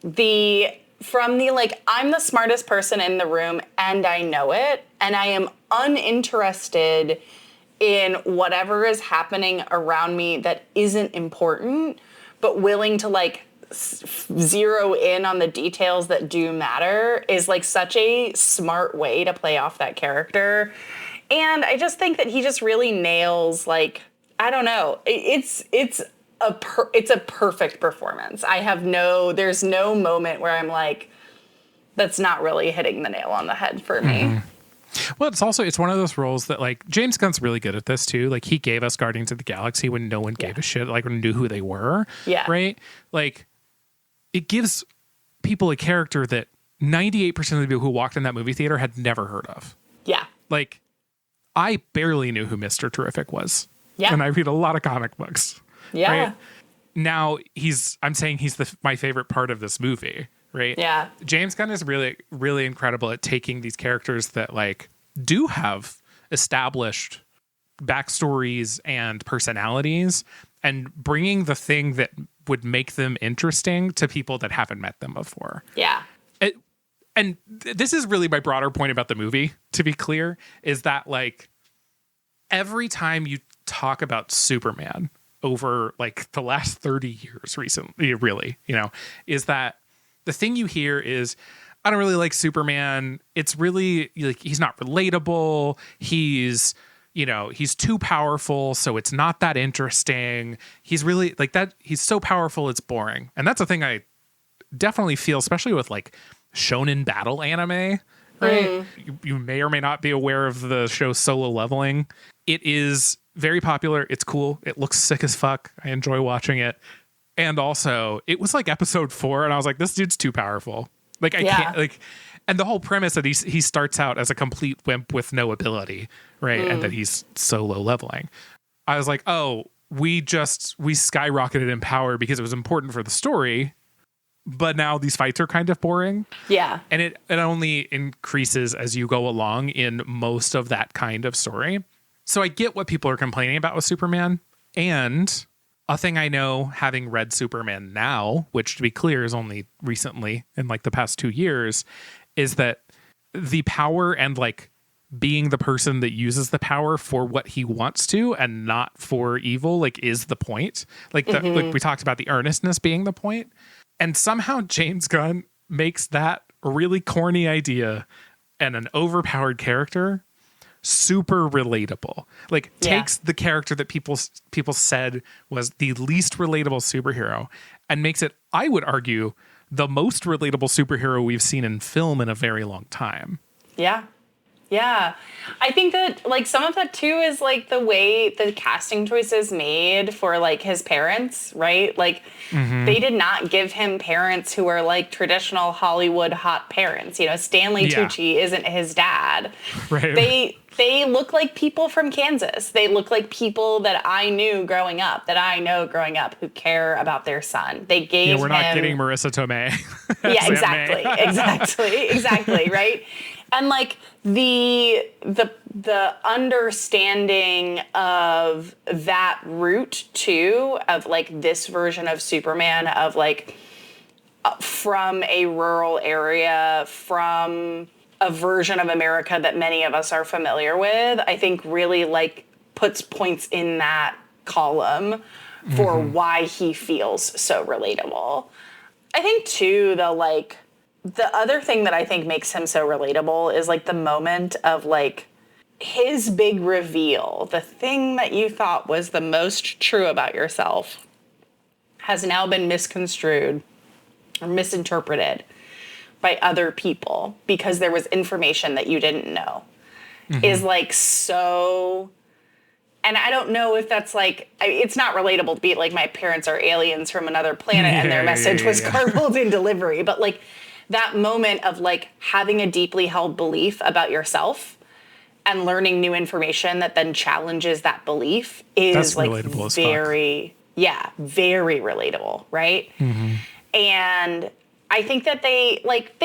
from the like, I'm the smartest person in the room and I know it, and I am uninterested in whatever is happening around me that isn't important, but willing to like zero in on the details that do matter, is like such a smart way to play off that character. And I just think that he just really nails, like, I don't know, it's a perfect performance. There's no moment where I'm like, that's not really hitting the nail on the head for me. Well, it's one of those roles that like James Gunn's really good at this too. Like he gave us Guardians of the Galaxy when no one gave a shit, like when knew who they were. Yeah. Right. Like it gives people a character that 98% of the people who walked in that movie theater had never heard of. Yeah. Like I barely knew who Mr. Terrific was. Yeah. And I read a lot of comic books. Yeah. Right? Now I'm saying he's my favorite part of this movie. Right. Yeah. James Gunn is really, really incredible at taking these characters that like do have established backstories and personalities and bringing the thing that would make them interesting to people that haven't met them before. Yeah. And this is really my broader point about the movie, to be clear, is that like every time you talk about Superman over like the last 30 years recently, really, is that the thing you hear is, I don't really like Superman. It's really like, he's not relatable. He's too powerful. So it's not that interesting. He's really like that. He's so powerful. It's boring. And that's a thing I definitely feel, especially with like shonen battle anime, right? You may or may not be aware of the show Solo Leveling. It is very popular. It's cool. It looks sick as fuck. I enjoy watching it. And also it was like episode 4 and I was like, this dude's too powerful. Like I can't like, and the whole premise that he starts out as a complete wimp with no ability, right? And that he's solo leveling. I was like, oh, we skyrocketed in power because it was important for the story. But now these fights are kind of boring. Yeah. And it only increases as you go along in most of that kind of story. So I get what people are complaining about with Superman. And a thing I know, having read Superman now, which to be clear is only recently in like the past 2 years, is that the power and like being the person that uses the power for what he wants to and not for evil, like is the point. Like like we talked about the earnestness being the point. And somehow James Gunn makes that a really corny idea and an overpowered character super relatable. Like takes the character that people said was the least relatable superhero and makes it, I would argue, the most relatable superhero we've seen in film in a very long time. Yeah. Yeah. I think that like some of that too is like the way the casting choices made for like his parents, right? Like they did not give him parents who are like traditional Hollywood hot parents. Stanley Tucci isn't his dad. Right. They look like people from Kansas. They look like people that I knew growing up, that I know growing up, who care about their son. They gave we're not getting Marissa Tomei. Yeah, exactly, right? And like the understanding of that root too, of like this version of Superman, of like from a rural area, from a version of America that many of us are familiar with, I think really like puts points in that column for why he feels so relatable. I think too, the other thing that I think makes him so relatable is like the moment of like his big reveal, the thing that you thought was the most true about yourself has now been misconstrued or misinterpreted by other people because there was information that you didn't know is like so. And I don't know if that's like, it's not relatable to be like my parents are aliens from another planet and their message was garbled in delivery. But like that moment of like having a deeply held belief about yourself and learning new information that then challenges that belief is that's like very relatable. Right. And I think that they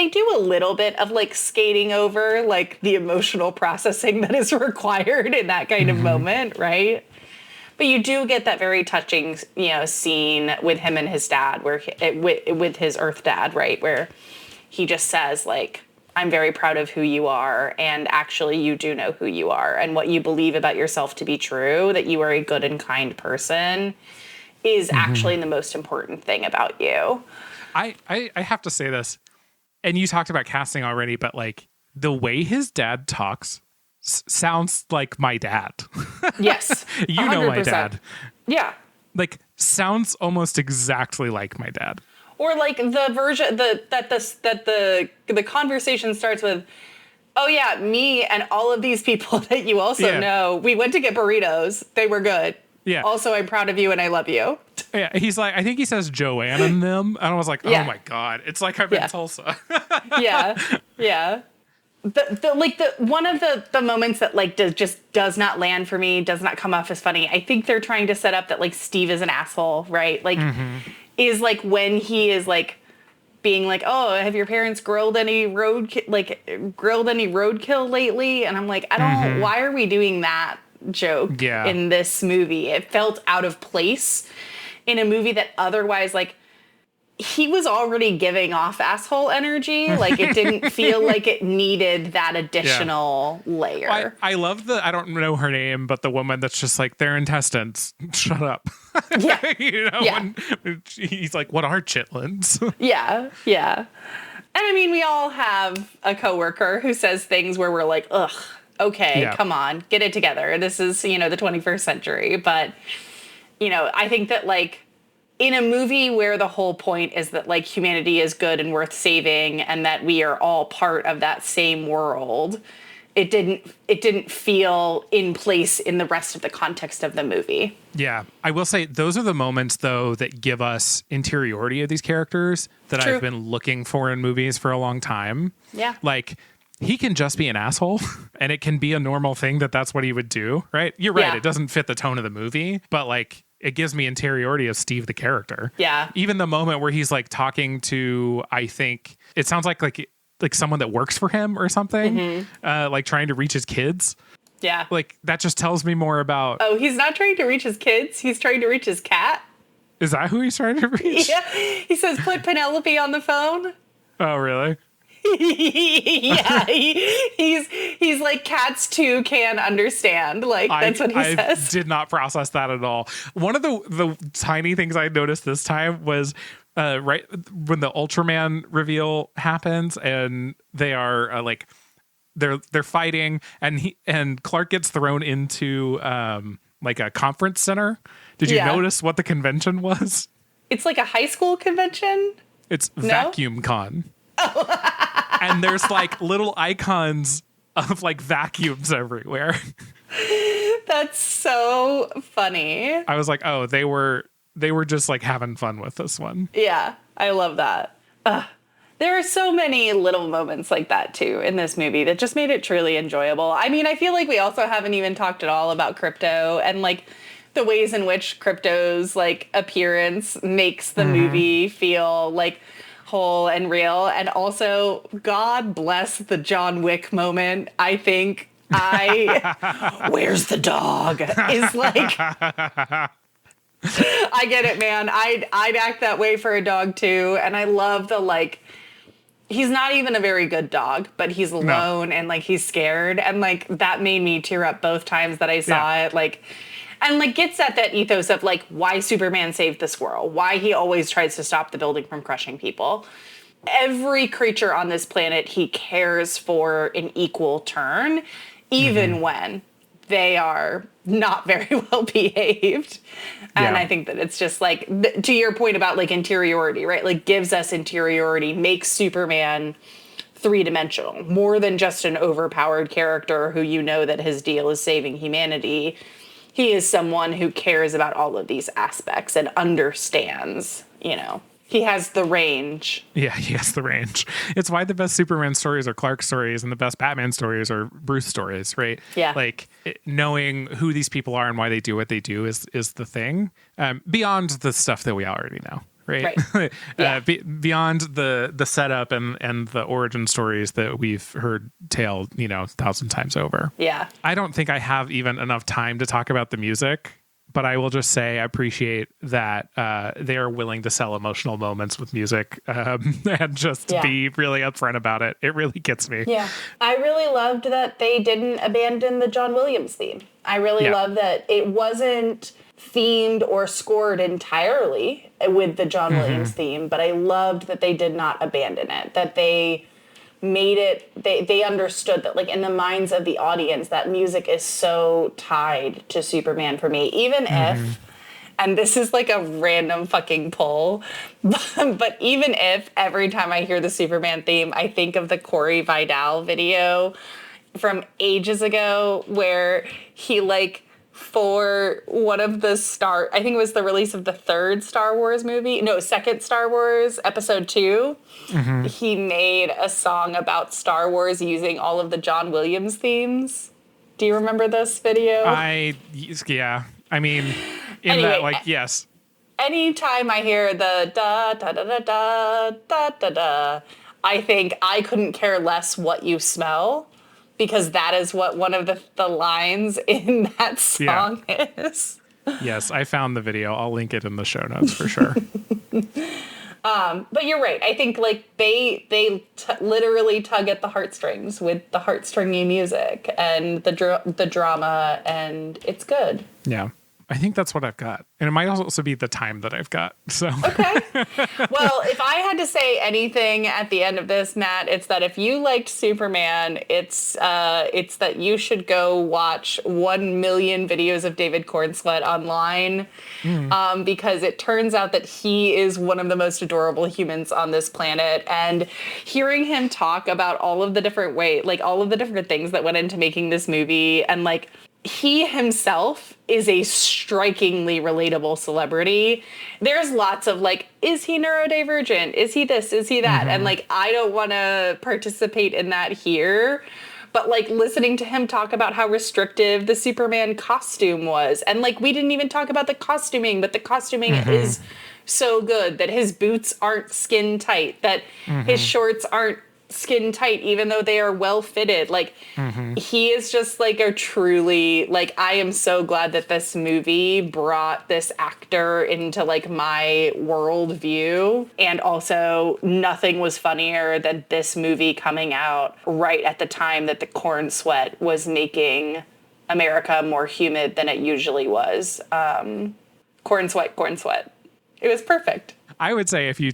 do a little bit of like skating over like the emotional processing that is required in that kind of moment, right? But you do get that very touching, scene with him and his dad, where with his Earth dad, right, where he just says like, "I'm very proud of who you are, and actually you do know who you are, and what you believe about yourself to be true, that you are a good and kind person, is actually the most important thing about you." I have to say this, and you talked about casting already, but like the way his dad talks sounds like my dad. Yes. You know my dad. Yeah. Like sounds almost exactly like my dad. Or like the version that the conversation starts with, Oh, yeah, me and all of these people that you also know, we went to get burritos. They were good. Yeah. Also, I'm proud of you and I love you. Yeah, he's like, I think he says Joanne and them. And I was like, oh my God. It's like I'm in Tulsa. Yeah. One of the moments that like just does not land for me, does not come off as funny. I think they're trying to set up that like Steve is an asshole, right? Like is like when he is like being like, oh, have your parents grilled any roadkill lately? And I'm like, I don't. Why are we doing that joke in this movie? It felt out of place in a movie that otherwise like. He was already giving off asshole energy. Like, it didn't feel like it needed that additional layer. Well, I love I don't know her name, but the woman that's just like, their intestines. Shut up. Yeah. When he's like, what are chitlins? Yeah. And I mean, we all have a coworker who says things where we're like, ugh, okay, come on, get it together. This is, the 21st century. But, I think that like, in a movie where the whole point is that like humanity is good and worth saving and that we are all part of that same world, it didn't feel in place in the rest of the context of the movie. Yeah. I will say those are the moments though that give us interiority of these characters that I've been looking for in movies for a long time. Yeah. Like he can just be an asshole and it can be a normal thing that's what he would do, right? You're right. It doesn't fit the tone of the movie, but like it gives me interiority of Steve the character. Yeah. Even the moment where he's like talking to, I think it sounds like someone that works for him or something, like trying to reach his kids. Yeah. Like that just tells me more about. Oh, he's not trying to reach his kids. He's trying to reach his cat. Is that who he's trying to reach? Yeah. He says, put Penelope on the phone. Oh, really? Yeah, he's like cats too can understand. Like that's what he says. I did not process that at all. One of the tiny things I noticed this time was right when the Ultraman reveal happens and they are like they're fighting and Clark gets thrown into like a conference center. Did you notice what the convention was? It's like a high school convention. It's Vacuum Con. And there's like little icons of like vacuums everywhere. That's so funny. I was like, oh, they were just like having fun with this one. Yeah, I love that. There are so many little moments like that too in this movie that just made it truly enjoyable. I mean, I feel like we also haven't even talked at all about Krypto and like the ways in which Krypto's like appearance makes the movie feel like whole and real. And also, God bless the John Wick moment. I think where's the dog is like I get it, man. I'd act that way for a dog too. And I love the like he's not even a very good dog, but he's alone and like he's scared. And like that made me tear up both times that I saw it. Like and like gets at that ethos of like why Superman saved the squirrel, why he always tries to stop the building from crushing people. Every creature on this planet he cares for in equal turn, even when they are not very well behaved. And I think that it's just like, to your point about like interiority, right? Like gives us interiority, makes Superman three-dimensional, more than just an overpowered character who that his deal is saving humanity. He is someone who cares about all of these aspects and understands, He has the range. Yeah, he has the range. It's why the best Superman stories are Clark stories and the best Batman stories are Bruce stories, right? Yeah. Like knowing who these people are and why they do what they do is the thing. Beyond the stuff that we already know. Right. Beyond the setup and the origin stories that we've heard told, 1,000 times over. Yeah. I don't think I have even enough time to talk about the music, but I will just say I appreciate that they are willing to sell emotional moments with music and just be really upfront about it. It really gets me. Yeah. I really loved that they didn't abandon the John Williams theme. I really love that it wasn't themed or scored entirely with the John Williams theme, but I loved that they did not abandon it, that they made it, they understood that like in the minds of the audience, that music is so tied to Superman for me, even if, And this is like a random fucking pull. But even if every time I hear the Superman theme, I think of the Corey Vidal video from ages ago where he like for one of the I think it was the release of the second Star Wars episode 2, he made a song about Star Wars using all of the John Williams themes. Do you remember this video? Yeah. I mean, yes. Anytime I hear the da da da da da da da da, I think I couldn't care less what you smell, because that is what one of the lines in that song is. Yes, I found the video. I'll link it in the show notes for sure. But you're right. I think like they literally tug at the heartstrings with the heartstringy music and the drama, and it's good. Yeah. I think that's what I've got. And it might also be the time that I've got. So okay. Well, if I had to say anything at the end of this, Matt, it's that if you liked Superman, it's that you should go watch 1 million videos of David Corenswet online, because it turns out that he is one of the most adorable humans on this planet. And hearing him talk about all of the different all of the different things that went into making this movie, and like, he himself is a strikingly relatable celebrity. There's lots of like, is he neurodivergent? Is he this? Is he that? And like, I don't want to participate in that here. But like listening to him talk about how restrictive the Superman costume was. And like, we didn't even talk about the costuming, but the costuming is so good that his boots aren't skin tight, that his shorts aren't skin tight, even though they are well fitted. Like, he is just like a truly, like, I am so glad that this movie brought this actor into like my worldview. And also, nothing was funnier than this movie coming out right at the time that the Corenswet was making America more humid than it usually was. Corenswet. It was perfect. I would say if you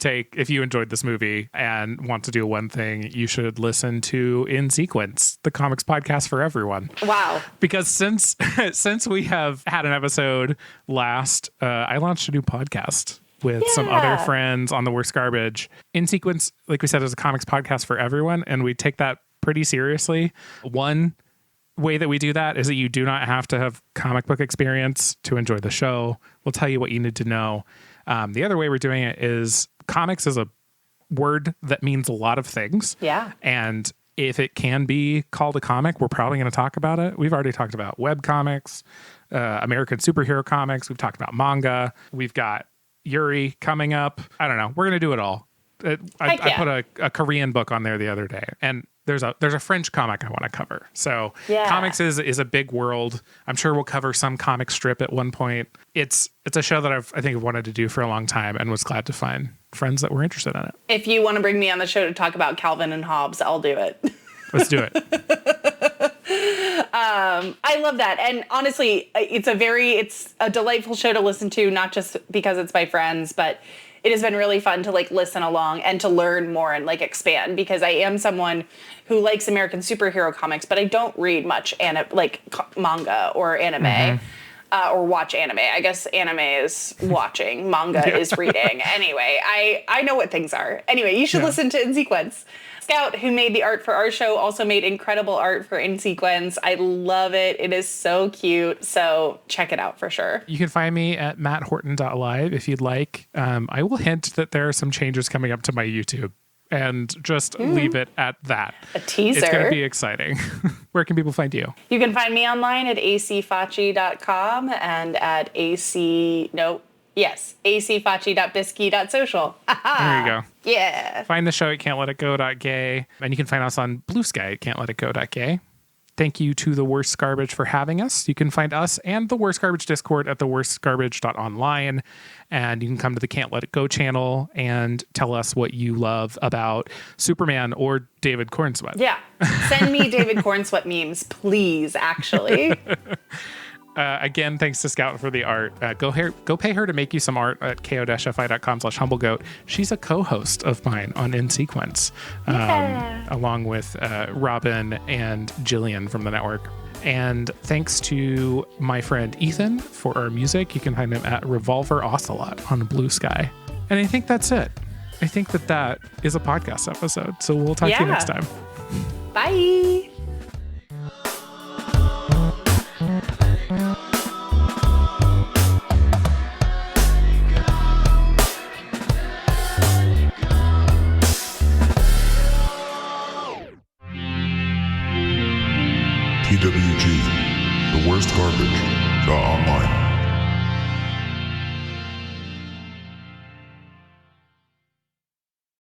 enjoyed this movie and want to do one thing, you should listen to In Sequence, the comics podcast for everyone. Wow. Because since we have had an episode last, I launched a new podcast with some other friends on the Worst Garbage. In Sequence, like we said, is a comics podcast for everyone, and we take that pretty seriously. One way that we do that is that you do not have to have comic book experience to enjoy the show. We'll tell you what you need to know. The other way we're doing it is comics is a word that means a lot of things. Yeah. And if it can be called a comic, we're probably going to talk about it. We've already talked about web comics, American superhero comics. We've talked about manga. We've got Yuri coming up. I don't know. We're going to do it all. I put a Korean book on there the other day, and there's a French comic I want to cover. So comics is a big world. I'm sure we'll cover some comic strip at one point. It's a show that I think I've wanted to do for a long time, and was glad to find friends that were interested in it. If you want to bring me on the show to talk about Calvin and Hobbes, I'll do it. Let's do it. I love that. And honestly, it's a delightful show to listen to, not just because it's by friends, but it has been really fun to like listen along and to learn more and like expand, because I am someone who likes American superhero comics, but I don't read much manga or anime. Or watch anime. I guess anime is watching. Manga is reading. Anyway, I know what things are. Anyway, you should listen to In Sequence. Scout, who made the art for our show, also made incredible art for In Sequence. I love it. It is so cute. So check it out for sure. You can find me at matthorton.live if you'd like. I will hint that there are some changes coming up to my YouTube, and just leave it at that. A teaser. It's going to be exciting. Where can people find you? You can find me online at acfachi.com and at acfachi.bisky.social. There you go. Yeah. Find the show at can'tletitgo.gay, and you can find us on Blue Sky at can'tletitgo.gay. Thank you to The Worst Garbage for having us. You can find us and The Worst Garbage Discord at theworstgarbage.online. And you can come to the Can't Let It Go channel and tell us what you love about Superman or David Corenswet. Yeah. Send me David Corenswet memes, please, actually. Again, thanks to Scout for the art. Go pay her to make you some art at ko-fi.com/humblegoat. She's a co-host of mine on In Sequence, along with Robin and Jillian from the network. And thanks to my friend Ethan for our music. You can find him at Revolver Ocelot on Blue Sky. And I think that's it. I think that is a podcast episode. So we'll talk to you next time. Bye. TWG, the worst garbage, online.